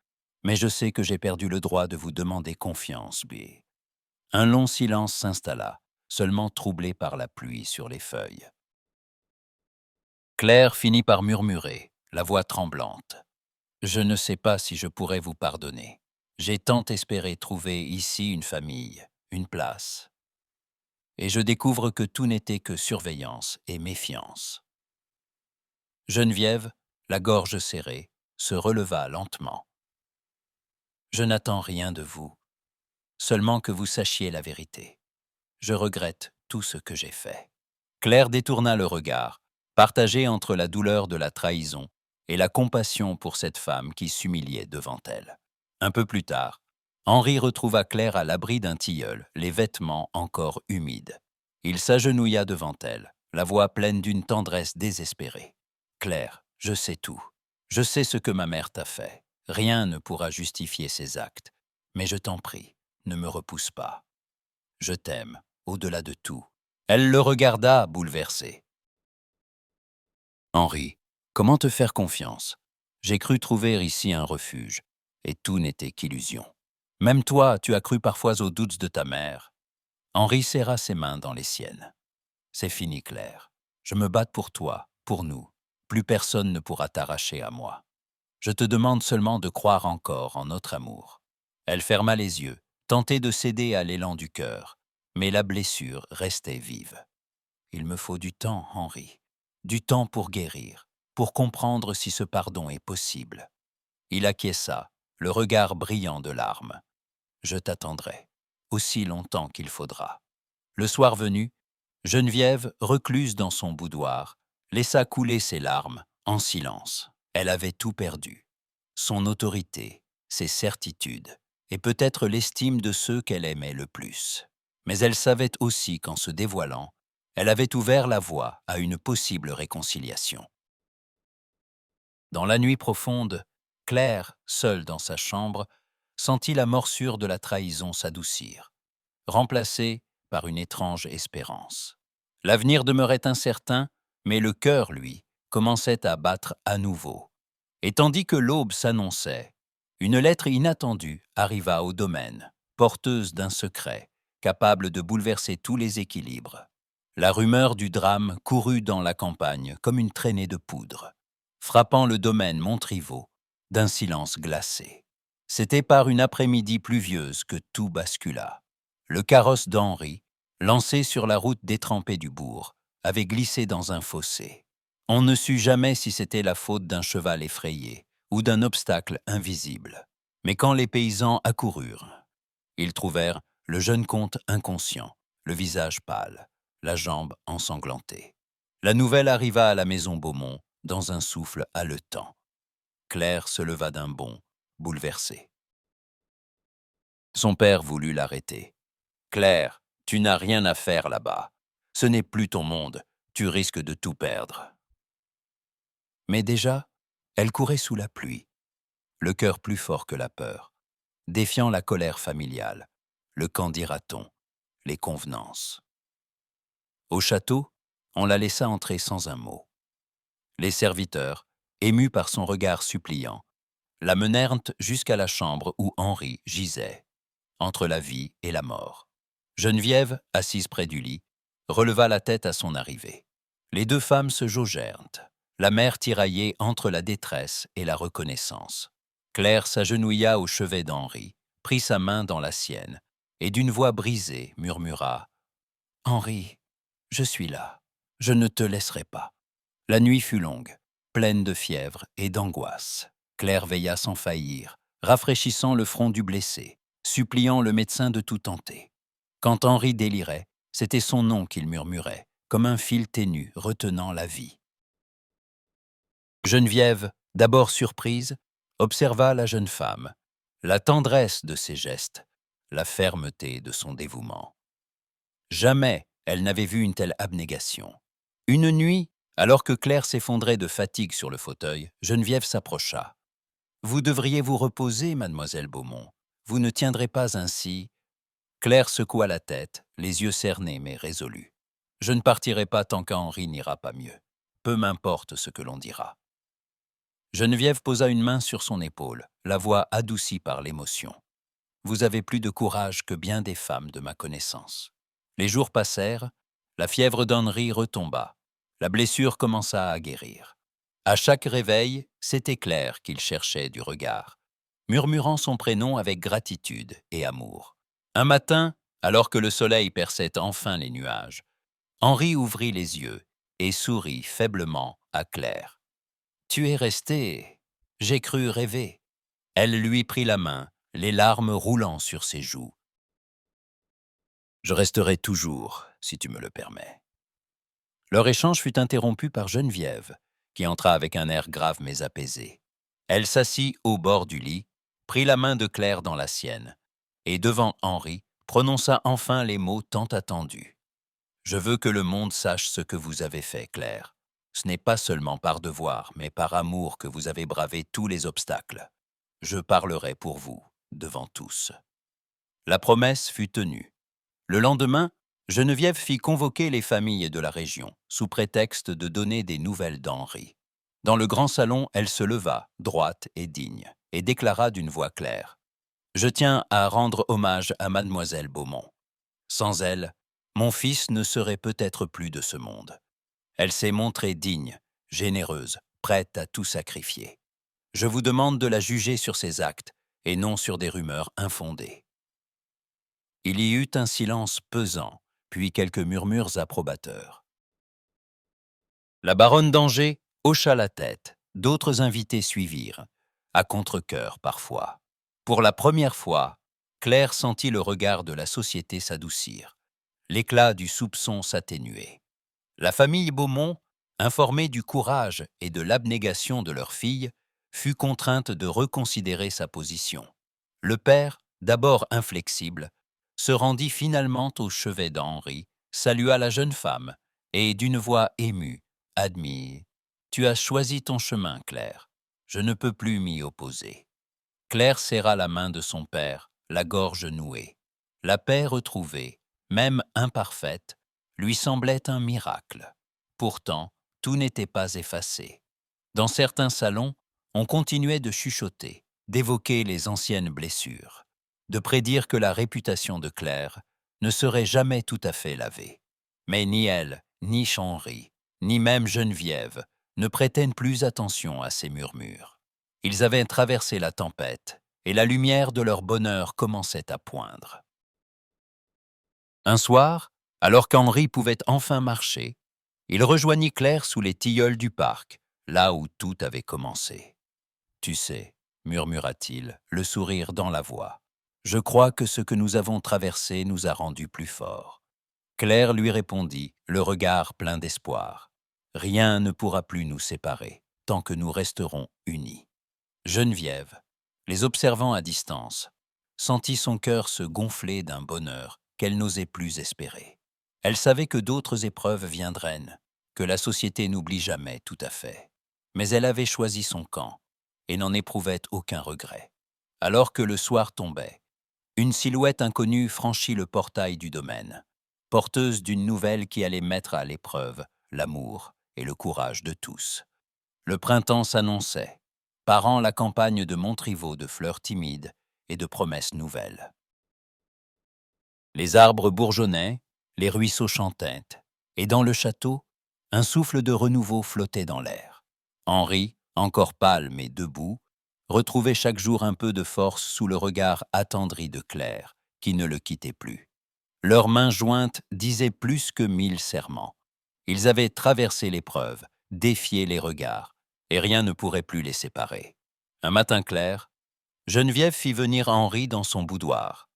Mais je sais que j'ai perdu le droit de vous demander confiance, Bee. Un long silence s'installa, seulement troublé par la pluie sur les feuilles. Claire finit par murmurer, la voix tremblante. Je ne sais pas si je pourrais vous pardonner. J'ai tant espéré trouver ici une famille, une place. Et je découvre que tout n'était que surveillance et méfiance. Geneviève, la gorge serrée, se releva lentement. Je n'attends rien de vous, seulement que vous sachiez la vérité. Je regrette tout ce que j'ai fait. Claire détourna le regard, partagé entre la douleur de la trahison et la compassion pour cette femme qui s'humiliait devant elle. Un peu plus tard, Henri retrouva Claire à l'abri d'un tilleul, les vêtements encore humides. Il s'agenouilla devant elle, la voix pleine d'une tendresse désespérée. « Claire, je sais tout. Je sais ce que ma mère t'a fait. Rien ne pourra justifier ses actes. Mais je t'en prie, ne me repousse pas. Je t'aime, au-delà de tout. » Elle le regarda, bouleversée. « Henri, comment te faire confiance? J'ai cru trouver ici un refuge, et tout n'était qu'illusion. Même toi, tu as cru parfois aux doutes de ta mère. » Henri serra ses mains dans les siennes. « C'est fini, Claire. Je me bats pour toi, pour nous. Plus personne ne pourra t'arracher à moi. Je te demande seulement de croire encore en notre amour. » Elle ferma les yeux, tentait de céder à l'élan du cœur, mais la blessure restait vive. « Il me faut du temps, Henri, du temps pour guérir, pour comprendre si ce pardon est possible. » Il acquiesça, le regard brillant de larmes. « Je t'attendrai, aussi longtemps qu'il faudra. » Le soir venu, Geneviève, recluse dans son boudoir, laissa couler ses larmes, en silence. Elle avait tout perdu. Son autorité, ses certitudes, et peut-être l'estime de ceux qu'elle aimait le plus. Mais elle savait aussi qu'en se dévoilant, elle avait ouvert la voie à une possible réconciliation. Dans la nuit profonde, Claire, seule dans sa chambre, sentit la morsure de la trahison s'adoucir, remplacée par une étrange espérance. L'avenir demeurait incertain, mais le cœur, lui, commençait à battre à nouveau. Et tandis que l'aube s'annonçait, une lettre inattendue arriva au domaine, porteuse d'un secret, capable de bouleverser tous les équilibres. La rumeur du drame courut dans la campagne comme une traînée de poudre, frappant le domaine Montriveau d'un silence glacé. C'était par une après-midi pluvieuse que tout bascula. Le carrosse d'Henri, lancé sur la route détrempée du bourg, avait glissé dans un fossé. On ne sut jamais si c'était la faute d'un cheval effrayé ou d'un obstacle invisible. Mais quand les paysans accoururent, ils trouvèrent le jeune comte inconscient, le visage pâle, la jambe ensanglantée. La nouvelle arriva à la maison Beaumont dans un souffle haletant. Claire se leva d'un bond, bouleversée. Son père voulut l'arrêter. « Claire, tu n'as rien à faire là-bas. Ce n'est plus ton monde, tu risques de tout perdre. » Mais déjà, elle courait sous la pluie, le cœur plus fort que la peur, défiant la colère familiale, le qu'en dira-t-on, les convenances. Au château, on la laissa entrer sans un mot. Les serviteurs, émus par son regard suppliant, la menèrent jusqu'à la chambre où Henri gisait, entre la vie et la mort. Geneviève, assise près du lit, releva la tête à son arrivée. Les deux femmes se jaugèrent, la mère tiraillée entre la détresse et la reconnaissance. Claire s'agenouilla au chevet d'Henri, prit sa main dans la sienne, et d'une voix brisée murmura « Henri, je suis là, je ne te laisserai pas. » La nuit fut longue, pleine de fièvre et d'angoisse. Claire veilla sans faillir, rafraîchissant le front du blessé, suppliant le médecin de tout tenter. Quand Henri délirait, c'était son nom qu'il murmurait, comme un fil ténu retenant la vie. Geneviève, d'abord surprise, observa la jeune femme, la tendresse de ses gestes, la fermeté de son dévouement. Jamais elle n'avait vu une telle abnégation. Une nuit, alors que Claire s'effondrait de fatigue sur le fauteuil, Geneviève s'approcha. « Vous devriez vous reposer, mademoiselle Beaumont. Vous ne tiendrez pas ainsi. » Claire secoua la tête, les yeux cernés mais résolus. « Je ne partirai pas tant qu'Henri n'ira pas mieux. Peu m'importe ce que l'on dira. » Geneviève posa une main sur son épaule, la voix adoucie par l'émotion. « Vous avez plus de courage que bien des femmes de ma connaissance. » Les jours passèrent, la fièvre d'Henri retomba, la blessure commença à guérir. À chaque réveil, c'était Claire qu'il cherchait du regard, murmurant son prénom avec gratitude et amour. Un matin, alors que le soleil perçait enfin les nuages, Henri ouvrit les yeux et sourit faiblement à Claire. « Tu es restée, j'ai cru rêver. » Elle lui prit la main, les larmes roulant sur ses joues. « Je resterai toujours, si tu me le permets. » Leur échange fut interrompu par Geneviève, qui entra avec un air grave mais apaisé. Elle s'assit au bord du lit, prit la main de Claire dans la sienne, et devant Henri, prononça enfin les mots tant attendus. « Je veux que le monde sache ce que vous avez fait, Claire. Ce n'est pas seulement par devoir, mais par amour que vous avez bravé tous les obstacles. Je parlerai pour vous, devant tous. » La promesse fut tenue. Le lendemain, Geneviève fit convoquer les familles de la région, sous prétexte de donner des nouvelles d'Henri. Dans le grand salon, elle se leva, droite et digne, et déclara d'une voix claire. « Je tiens à rendre hommage à mademoiselle Beaumont. Sans elle, mon fils ne serait peut-être plus de ce monde. Elle s'est montrée digne, généreuse, prête à tout sacrifier. Je vous demande de la juger sur ses actes, et non sur des rumeurs infondées. » Il y eut un silence pesant, puis quelques murmures approbateurs. La baronne d'Angers hocha la tête, d'autres invités suivirent, à contre-cœur parfois. Pour la première fois, Claire sentit le regard de la société s'adoucir, l'éclat du soupçon s'atténuer. La famille Beaumont, informée du courage et de l'abnégation de leur fille, fut contrainte de reconsidérer sa position. Le père, d'abord inflexible, se rendit finalement au chevet d'Henri, salua la jeune femme, et d'une voix émue, admit « Tu as choisi ton chemin, Claire. Je ne peux plus m'y opposer. » Claire serra la main de son père, la gorge nouée. La paix retrouvée, même imparfaite, lui semblait un miracle. Pourtant, tout n'était pas effacé. Dans certains salons, on continuait de chuchoter, d'évoquer les anciennes blessures, de prédire que la réputation de Claire ne serait jamais tout à fait lavée. Mais ni elle, ni Henri, ni même Geneviève ne prêtaient plus attention à ces murmures. Ils avaient traversé la tempête, et la lumière de leur bonheur commençait à poindre. Un soir, alors qu'Henri pouvait enfin marcher, il rejoignit Claire sous les tilleuls du parc, là où tout avait commencé. « Tu sais, » murmura-t-il, le sourire dans la voix, « je crois que ce que nous avons traversé nous a rendus plus forts. » Claire lui répondit, le regard plein d'espoir. « Rien ne pourra plus nous séparer, tant que nous resterons unis. » Geneviève, les observant à distance, sentit son cœur se gonfler d'un bonheur qu'elle n'osait plus espérer. Elle savait que d'autres épreuves viendraient, que la société n'oublie jamais tout à fait. Mais elle avait choisi son camp et n'en éprouvait aucun regret. Alors que le soir tombait, une silhouette inconnue franchit le portail du domaine, porteuse d'une nouvelle qui allait mettre à l'épreuve l'amour et le courage de tous. Le printemps s'annonçait, parant la campagne de Montriveau de fleurs timides et de promesses nouvelles. Les arbres bourgeonnaient, les ruisseaux chantaient, et dans le château, un souffle de renouveau flottait dans l'air. Henri, encore pâle mais debout, retrouvait chaque jour un peu de force sous le regard attendri de Claire, qui ne le quittait plus. Leurs mains jointes disaient plus que 1000 serments. Ils avaient traversé l'épreuve, défié les regards, et rien ne pourrait plus les séparer. Un matin clair, Geneviève fit venir Henri dans son boudoir.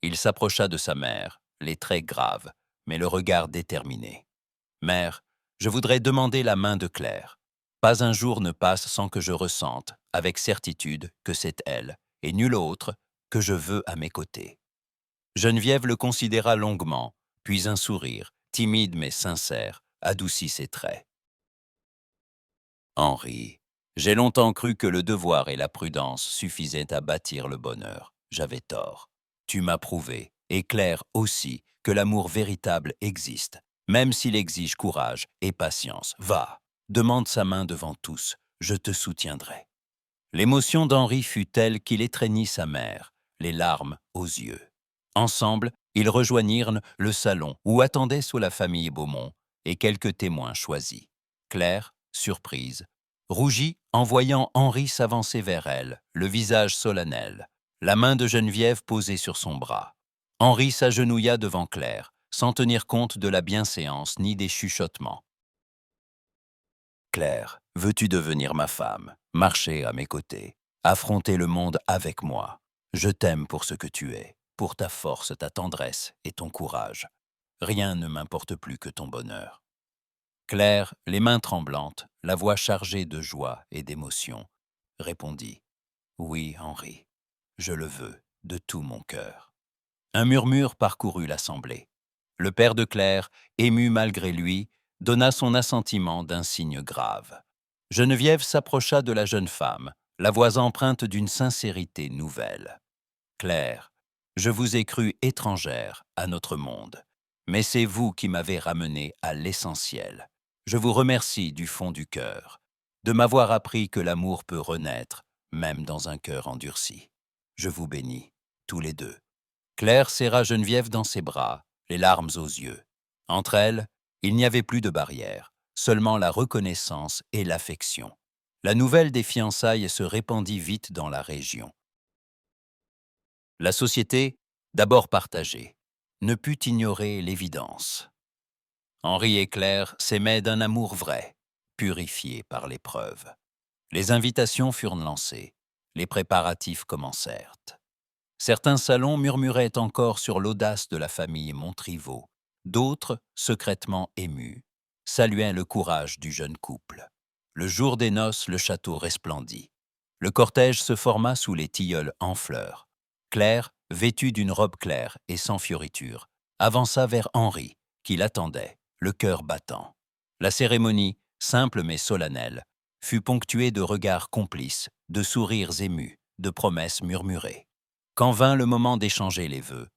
Il s'approcha de sa mère, les traits graves, mais le regard déterminé. « Mère, je voudrais demander la main de Claire. Pas un jour ne passe sans que je ressente, avec certitude, que c'est elle, et nulle autre, que je veux à mes côtés. Geneviève le considéra longuement, puis un sourire, timide mais sincère, adoucit ses traits. Henri, j'ai longtemps cru que le devoir et la prudence suffisaient à bâtir le bonheur. J'avais tort. Tu m'as prouvé, et Claire aussi, que l'amour véritable existe, même s'il exige courage et patience. Va, demande sa main devant tous, je te soutiendrai. L'émotion d'Henri fut telle qu'il étreignit sa mère, les larmes aux yeux. Ensemble, ils rejoignirent le salon où attendait sous la famille Beaumont et quelques témoins choisis. Claire, surprise, rougit en voyant Henri s'avancer vers elle, le visage solennel, la main de Geneviève posée sur son bras. Henri s'agenouilla devant Claire, sans tenir compte de la bienséance ni des chuchotements. Claire, veux-tu devenir ma femme, marcher à mes côtés, affronter le monde avec moi? Je t'aime pour ce que tu es, pour ta force, ta tendresse et ton courage. Rien ne m'importe plus que ton bonheur. Claire, les mains tremblantes, la voix chargée de joie et d'émotion, répondit « Oui, Henri, je le veux de tout mon cœur. » Un murmure parcourut l'assemblée. Le père de Claire, ému malgré lui, donna son assentiment d'un signe grave. Geneviève s'approcha de la jeune femme, la voix empreinte d'une sincérité nouvelle. « Claire, je vous ai cru étrangère à notre monde, mais c'est vous qui m'avez ramenée à l'essentiel. Je vous remercie du fond du cœur de m'avoir appris que l'amour peut renaître, même dans un cœur endurci. Je vous bénis, tous les deux. » Claire serra Geneviève dans ses bras, les larmes aux yeux. Entre elles, il n'y avait plus de barrière, seulement la reconnaissance et l'affection. La nouvelle des fiançailles se répandit vite dans la région. La société, d'abord partagée, ne put ignorer l'évidence. Henri et Claire s'aimaient d'un amour vrai, purifié par l'épreuve. Les invitations furent lancées, les préparatifs commencèrent. Certains salons murmuraient encore sur l'audace de la famille Montriveau. D'autres, secrètement émus, saluaient le courage du jeune couple. Le jour des noces, le château resplendit. Le cortège se forma sous les tilleuls en fleurs. Claire, vêtue d'une robe claire et sans fioriture, avança vers Henri, qui l'attendait, le cœur battant. La cérémonie, simple mais solennelle, fut ponctuée de regards complices, de sourires émus, de promesses murmurées. Quand vint le moment d'échanger les vœux,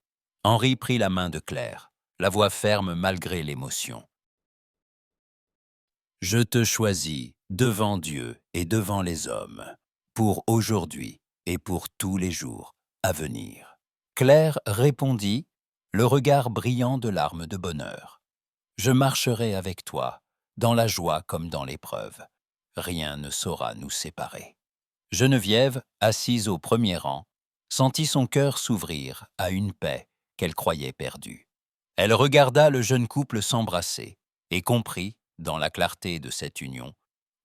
Henri prit la main de Claire, la voix ferme malgré l'émotion. « Je te choisis devant Dieu et devant les hommes, pour aujourd'hui et pour tous les jours à venir. » Claire répondit, le regard brillant de larmes de bonheur. « Je marcherai avec toi, dans la joie comme dans l'épreuve. Rien ne saura nous séparer. » Geneviève, assise au premier rang, sentit son cœur s'ouvrir à une paix qu'elle croyait perdue. Elle regarda le jeune couple s'embrasser et comprit, dans la clarté de cette union,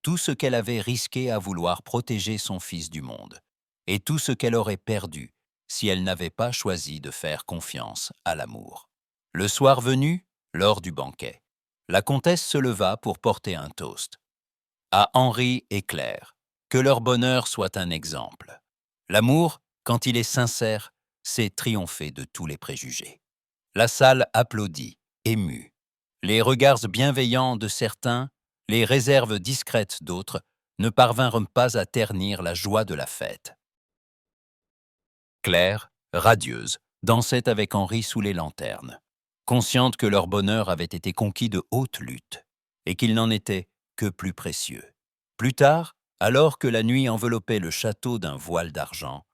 tout ce qu'elle avait risqué à vouloir protéger son fils du monde, et tout ce qu'elle aurait perdu si elle n'avait pas choisi de faire confiance à l'amour. Le soir venu, lors du banquet, la comtesse se leva pour porter un toast. À Henri et Claire, que leur bonheur soit un exemple. L'amour, quand il est sincère, c'est triompher de tous les préjugés. La salle applaudit, émue. Les regards bienveillants de certains, les réserves discrètes d'autres, ne parvinrent pas à ternir la joie de la fête. Claire, radieuse, dansait avec Henri sous les lanternes, consciente que leur bonheur avait été conquis de haute lutte, et qu'il n'en était que plus précieux. Plus tard, alors que la nuit enveloppait le château d'un voile d'argent,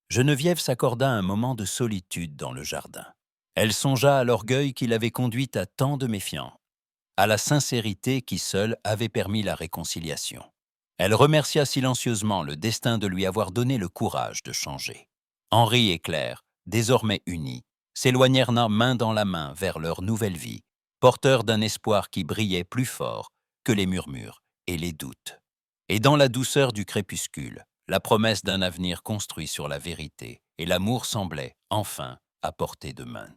Geneviève s'accorda un moment de solitude dans le jardin. Elle songea à l'orgueil qui l'avait conduite à tant de méfiance, à la sincérité qui seule avait permis la réconciliation. Elle remercia silencieusement le destin de lui avoir donné le courage de changer. Henri et Claire, désormais unis, s'éloignèrent main dans la main vers leur nouvelle vie, porteurs d'un espoir qui brillait plus fort que les murmures et les doutes. Et dans la douceur du crépuscule, la promesse d'un avenir construit sur la vérité et l'amour semblait, enfin, à portée de main.